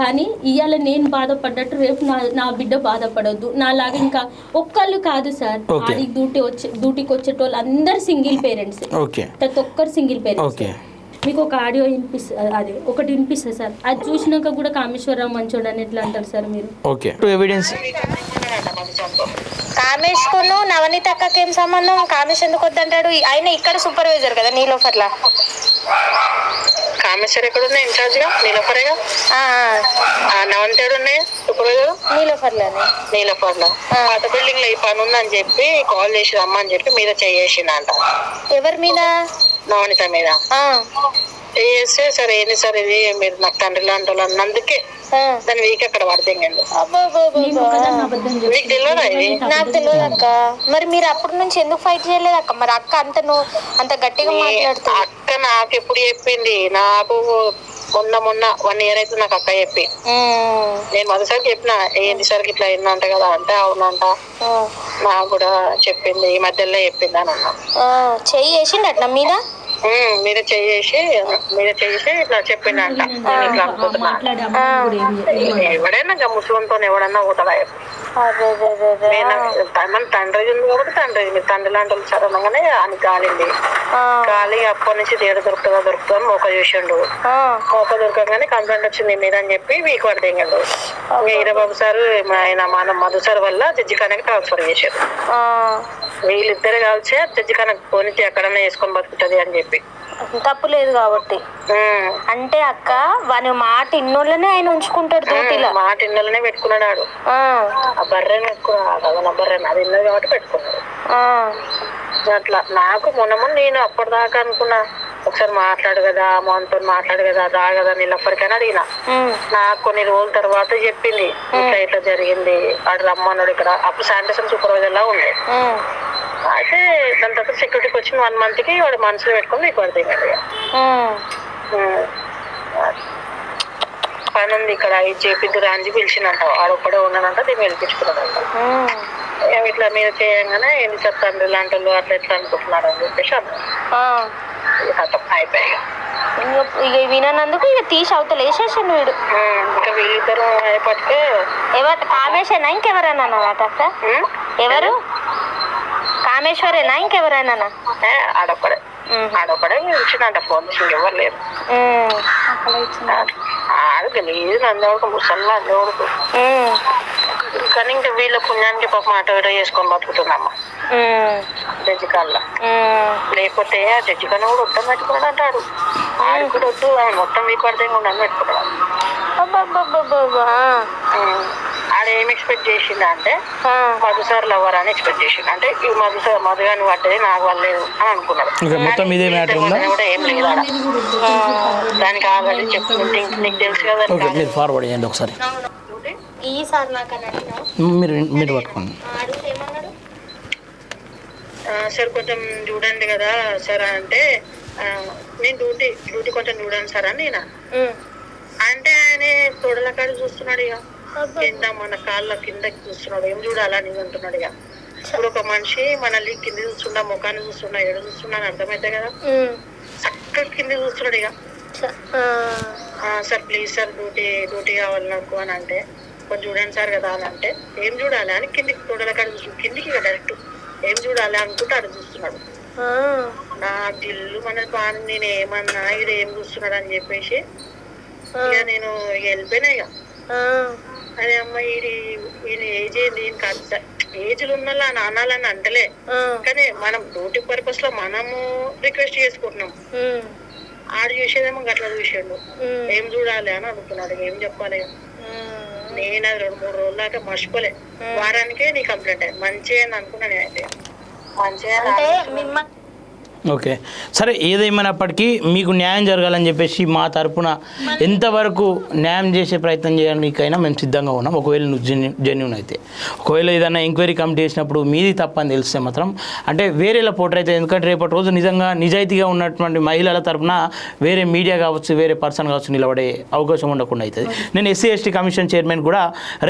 కానీ ఇవాళ నేను బాధపడ్డట్టు రేపు నా బిడ్డ బాధపడొద్దు. నాలాగా ఇంకా ఒక్కళ్ళు కాదు సార్, డ్యూటీకి వచ్చేటోళ్ళు అందరు సింగిల్ పేరెంట్స్, ప్రతి ఒక్కరు సింగిల్ పేరెంట్స్. మీకు ఒక ఆడియో అదే ఒకటి వినిపిస్తుంది సార్, అది చూసినాక కూడా కామేశ్వరరావు మంచోడు అని ఎట్లా అంటారు సార్ మీరు? కామేష్ కును నవనీత అక్కకి ఏం సంబంధం? కామేష్ ఎందుకు వద్దంటాడు? ఆయన ఇక్కడ సూపర్వైజర్ కదా నీలోఫర్లా. కామేశ్వర్ ఎక్కడ ఉన్నాయి? ఇన్ఛార్జ్ గా నీలోఫరేగా. నవనీత ఉన్నాయి సూపర్వైజర్ నీలోఫర్లో. పాత బిల్డింగ్ లో ఈ పని ఉందని చెప్పి కాల్ చేసి రమ్మని చెప్పి మీద చేసిందంట. ఎవరి మీద? నవనీత మీద చేస్తే, సరే ఏంది సార్ ఇది, మీరు నాకు తండ్రి లాంటి వాళ్ళు అన్నందుకే దాని వీక్ అక్కడ పడతాండి. మీకు తెలియదా ఇది? నాకు తెలియదు అక్క. మరి మీరు అప్పటి నుంచి ఎందుకు ఫైట్ చేయలేదు అక్క? మరి అక్క అంత గట్టిగా మాట్లాడుతా. అక్క నాకు ఎప్పుడు చెప్పింది, నాకు మొన్న 1 year అయితే నాకు అక్క చెప్పి, నేను మొదటిసారికి చెప్పిన ఏంటి సార్ ఇట్లా అయిందంట కదా అంటే, అవునంట నాకు కూడా చెప్పింది, ఈ మధ్యలో చెప్పింది అని అన్నా. చెయ్యి వేసిండు అట్లా మీద చేసి ఇట్లా చెప్పిండంట. ఇట్లా అనుకుంటున్నా, ఎవడైనా ముస్లింతో ఎవడన్నా పోతాడా? తండ్రి ఉంది కాబట్టి తండ్రి లాంటి వాళ్ళు చదవగానే అని కాలింది. కాలి అప్పటి నుంచి తేడా దొరుకుతుందా మోక చూసిండు. మోక దొరకగానే కంప్లైంట్ వచ్చింది మీద అని చెప్పి వీక్ పడతాడు. ఈరబాబు సార్ ఆయన మన మధు సార్ వల్ల జడ్జి ఖానాకి ట్రాన్స్ఫర్ చేశారు. వీళ్ళిద్దరు కలిసి జడ్జి ఖానాకి పోనీ ఎక్కడన్నా వేసుకొని బతుకుతుంది అని చెప్పి తప్పు లేదు కాబట్టి. అంటే అక్క వాని మాట ఇన్నోళ్ళనే ఆయన ఉంచుకుంటాడు డ్యూటీలో. మాట ఇన్నోళ్ళనే పెట్టుకున్నాడు. ఆ బర్రెని పెట్టుకున్నాడు, నా బర్రెని అది ఇన్నది కాబట్టి పెట్టుకున్నాడు. అట్లా నాకు మొన్న నేను అప్పటిదాకా అనుకున్నా ఒకసారి మాట్లాడు కదా, మనతో మాట్లాడు కదా, రా కదా, నేను ఎప్పటికైనా అడిగిన. నాకు కొన్ని రోజుల తర్వాత చెప్పింది ఇట్లా ఇట్లా జరిగింది, ఆడు రమ్మన్నాడు ఇక్కడ. అప్పుడు శానిటేషన్ సూపర్వైజర్ లా ఉండే. అయితే దాని తర్వాత సెక్యూరిటీకి వచ్చిన 1 month కి వాడు మనసులో పెట్టుకుని నీకు పడుతుంది పని ఉంది ఇక్కడ, ఇది చేపిద్దు రాంజి పిలిచిందంట. ఆడొక్కడే ఉన్నానంట, దీన్ని పిలిపించుకున్నాడంట. ఇట్లా మీరు చేయగానే ఏంటి సార్ తండ్రి లాంటి వాళ్ళు అట్లా ఎట్లా అనుకుంటున్నారు అని చెప్పేసి అర్థం అయిపోయాయి. ఇక వినందుకు ఇక తీసి అవతల వేసేసాను వీడు. ఇంకా వీళ్ళిద్దరు అయిపోతే ఎవరు కామేశేనా ఇంకెవరైనా అక్క? ఎవరు కామేశ్వరేనా ఇంకెవరైనా? ఆడొక్కడే ఇచ్చిందంట ఫోన్, ఇంకెవరు లేరు. ఆడు గలీజు నందేవాడుకు, ముసల్లా అందేవాడుకు. కానీ ఇంకా వీళ్ళ పుణ్యానికి పాపం ఆటో ఇటో చేసుకొని బతుకుతుందమ్మా జడ్జి కాళ్ళ. లేకపోతే ఆ జడ్జి కన్నా కూడా వద్దాం పెట్టుకున్నాడు అంటాడు. ఆడు కూడా వద్దు, ఆయన మొత్తం వీక్ పడితే ఉండని పెట్టుకున్నాడు. ఆడ ఏం ఎక్స్పెక్ట్ చేసిందా అంటే మధుసార్ లవర్ అని ఎక్స్పెక్ట్ చేసిండు. అంటే ఈ మధుగాని పడ్డది నాకు వాళ్ళలేదు అని అనుకున్నాడు. కూడా ఏం లేదు ఆడ. దానికి ఆల్రెడీ చెప్తుంటే నీకు తెలుసు కదా. ఈసారి నాకు సార్ కొంచెం చూడండి కదా సార్ అంటే, నేను డ్యూటీ కొంచెం చూడండి సార్ అని నేను అంటే, ఆయన తొడల కాడ చూస్తున్నాడు. ఇక కింద మన కాళ్ళ కిందకి చూస్తున్నాడు. ఏం చూడాలా నేను అంటున్నాడు. ఇక ఇప్పుడు ఒక మనిషి మనల్ని కింద చూస్తున్నా, ముఖాన్ని చూస్తున్నా, ఎడ చూస్తున్నా అని అర్థమైతే కదా, చక్కగా కింద చూస్తున్నాడు. ఇక సార్ ప్లీజ్ సార్ డ్యూటీ కావాలి నాకు అని అంటే, కొంచెం చూడండి సార్ కదా అని అంటే, ఏం చూడాలి అని కిందికి తొడల కాడ చూస్తున్నాడు. కిందికి డైరెక్ట్ ఏం చూడాలి అనుకుంటే అక్కడ చూస్తున్నాడు. నా దిల్లు మన పాని, నేను ఏమన్నా ఇది ఏం చూస్తున్నాడు అని చెప్పేసి ఇక నేను వెళ్ళిపోయినా. ఇక అదే అమ్మ ఈయన ఏజ్ ఏంది, ఏజ్లు ఉన్నలా నానాలని అంటలే, కానీ మనం డ్యూటీ పర్పస్ లో మనము రిక్వెస్ట్ చేసుకుంటున్నాం. ఆడు చూసేదేమో గట్లా చూసాడు. ఏం చూడాలి అని అనుకున్నాడు. ఏం చెప్పాలి? నేను అది 2-3 రోజుల దాకా మర్చిపోలే. వారానికే నీ కంప్లైంట్ అయ్యింది. మంచిగా అనుకున్నా నేనైతే. మంచిగా ఓకే సరే, ఏదేమైనప్పటికీ మీకు న్యాయం జరగాలని చెప్పేసి మా తరపున ఎంతవరకు న్యాయం చేసే ప్రయత్నం చేయడానికైనా మేము సిద్ధంగా ఉన్నాం. ఒకవేళ నువ్వు జెన్యూన్ అయితే, ఒకవేళ ఏదైనా ఎంక్వైరీ కమిటీ చేసినప్పుడు మీది తప్పని తెలిస్తే మాత్రం అంటే వేరేలా పోటర్ అయితే, ఎందుకంటే రేపటి రోజు నిజంగా నిజాయితీగా ఉన్నటువంటి మహిళల తరపున వేరే మీడియా కావచ్చు, వేరే పర్సన్ కావచ్చు నిలబడే అవకాశం ఉండకుండా అవుతుంది. నేను ఎస్సీ ఎస్టీ కమిషన్ చైర్మన్ కూడా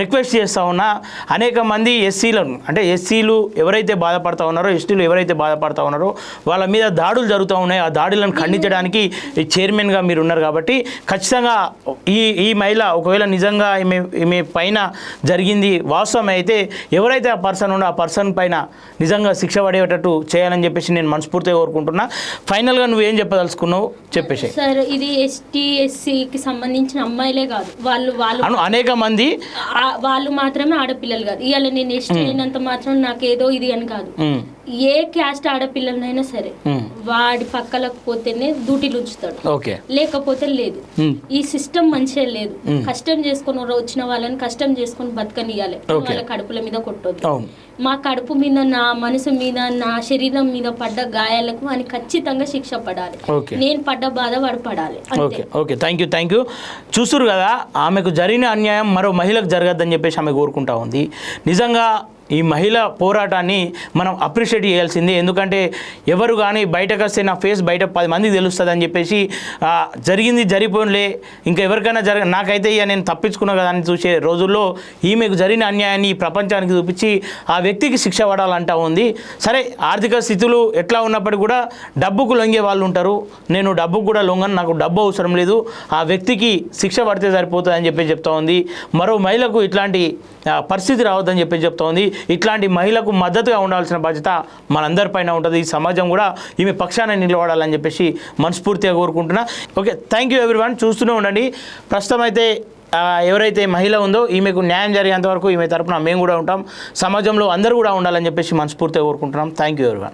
రిక్వెస్ట్ చేస్తూ ఉన్నా, అనేక మంది ఎస్సీలను అంటే ఎస్సీలు ఎవరైతే బాధపడతా ఉన్నారో, ఎస్టీలు ఎవరైతే బాధపడతా ఉన్నారో వాళ్ళ మీద దాడులు జరుగుతూ ఉన్నాయి. ఆ దాడులను ఖండించడానికి చైర్మన్గా మీరు ఉన్నారు కాబట్టి ఖచ్చితంగా ఈ మహిళ ఒకవేళ నిజంగా ఈమె పైన జరిగింది వాస్తవం అయితే, ఎవరైతే ఆ పర్సన్ ఉండో ఆ పర్సన్ పైన నిజంగా శిక్ష పడేటట్టు చేయాలని చెప్పేసి నేను మనస్ఫూర్తిగా కోరుకుంటున్నా. ఫైనల్గా నువ్వు ఏం చెప్పదలుచుకున్నావు చెప్పేసి. సార్ ఇది ఎస్టీ ఎస్సీకి సంబంధించిన అమ్మాయిలే కాదు, వాళ్ళు అనేక మంది వాళ్ళు మాత్రమే ఆడపిల్లలు కాదు. ఇవాళ నేను ఎస్టీ అయినంత మాత్రం నాకేదో ఇది అని కాదు. ఏ క్యాస్ట్ ఆడపిల్లలైనా సరే వాడి పక్కలకు పోతేనే డ్యూటీలు ఉంచుతాడు, లేకపోతే లేదు. ఈ సిస్టమ్ మంచిగా లేదు. కష్టం చేసుకుని వచ్చిన వాళ్ళని కష్టం చేసుకుని బతకనియాలి, వాళ్ళ కడుపుల మీద కొట్టొద్దు. మా కడుపు మీద, నా మనసు మీద, నా శరీరం మీద పడ్డ గాయాలకు అని ఖచ్చితంగా శిక్ష పడాలి. నేను పడ్డ బాధ వాడు పడాలి. Okay thank you. చూస్తురు కదా, ఆమెకు జరిగిన అన్యాయం మరో మహిళకు జరగద్దని చెప్పేసి ఆమె కోరుకుంటా ఉంది. నిజంగా ఈ మహిళ పోరాటాన్ని మనం అప్రిషియేట్ చేయాల్సిందే. ఎందుకంటే ఎవరు కానీ బయటకు వస్తే నా ఫేస్ బయట 10 మందికి తెలుస్తుంది అని చెప్పేసి జరిగింది జరిగిపోలే, ఇంకా ఎవరికైనా నాకైతే ఇక నేను తప్పించుకున్నా కదా అని చూసే రోజుల్లో ఈమెకు జరిగిన అన్యాయాన్ని ఈ ప్రపంచానికి చూపించి ఆ వ్యక్తికి శిక్ష పడాలంటా ఉంది. సరే, ఆర్థిక స్థితులు ఎట్లా ఉన్నప్పటికీ కూడా డబ్బుకు లొంగే వాళ్ళు ఉంటారు. నేను డబ్బుకు కూడా లొంగను, నాకు డబ్బు అవసరం లేదు, ఆ వ్యక్తికి శిక్ష పడితే సరిపోతుంది అని చెప్పి చెప్తా ఉంది. మరో మహిళకు ఇట్లాంటి పరిస్థితి రావద్దని చెప్పి చెప్తా ఉంది. ఇట్లాంటి మహిళకు మద్దతుగా ఉండాల్సిన బాధ్యత మనందరిపైన ఉంటుంది. ఈ సమాజం కూడా ఈమె పక్షాన నిలబడాలని చెప్పేసి మనస్ఫూర్తిగా కోరుకుంటున్నా. Okay, thank you everyone. చూస్తూనే ఉండండి. ప్రస్తుతం అయితే ఎవరైతే మహిళ ఉందో ఈమెకు న్యాయం జరిగేంత వరకు ఈమె తరపున మేము కూడా ఉంటాం. సమాజంలో అందరూ కూడా ఉండాలని చెప్పేసి మనస్ఫూర్తిగా కోరుకుంటున్నాం. Thank you everyone.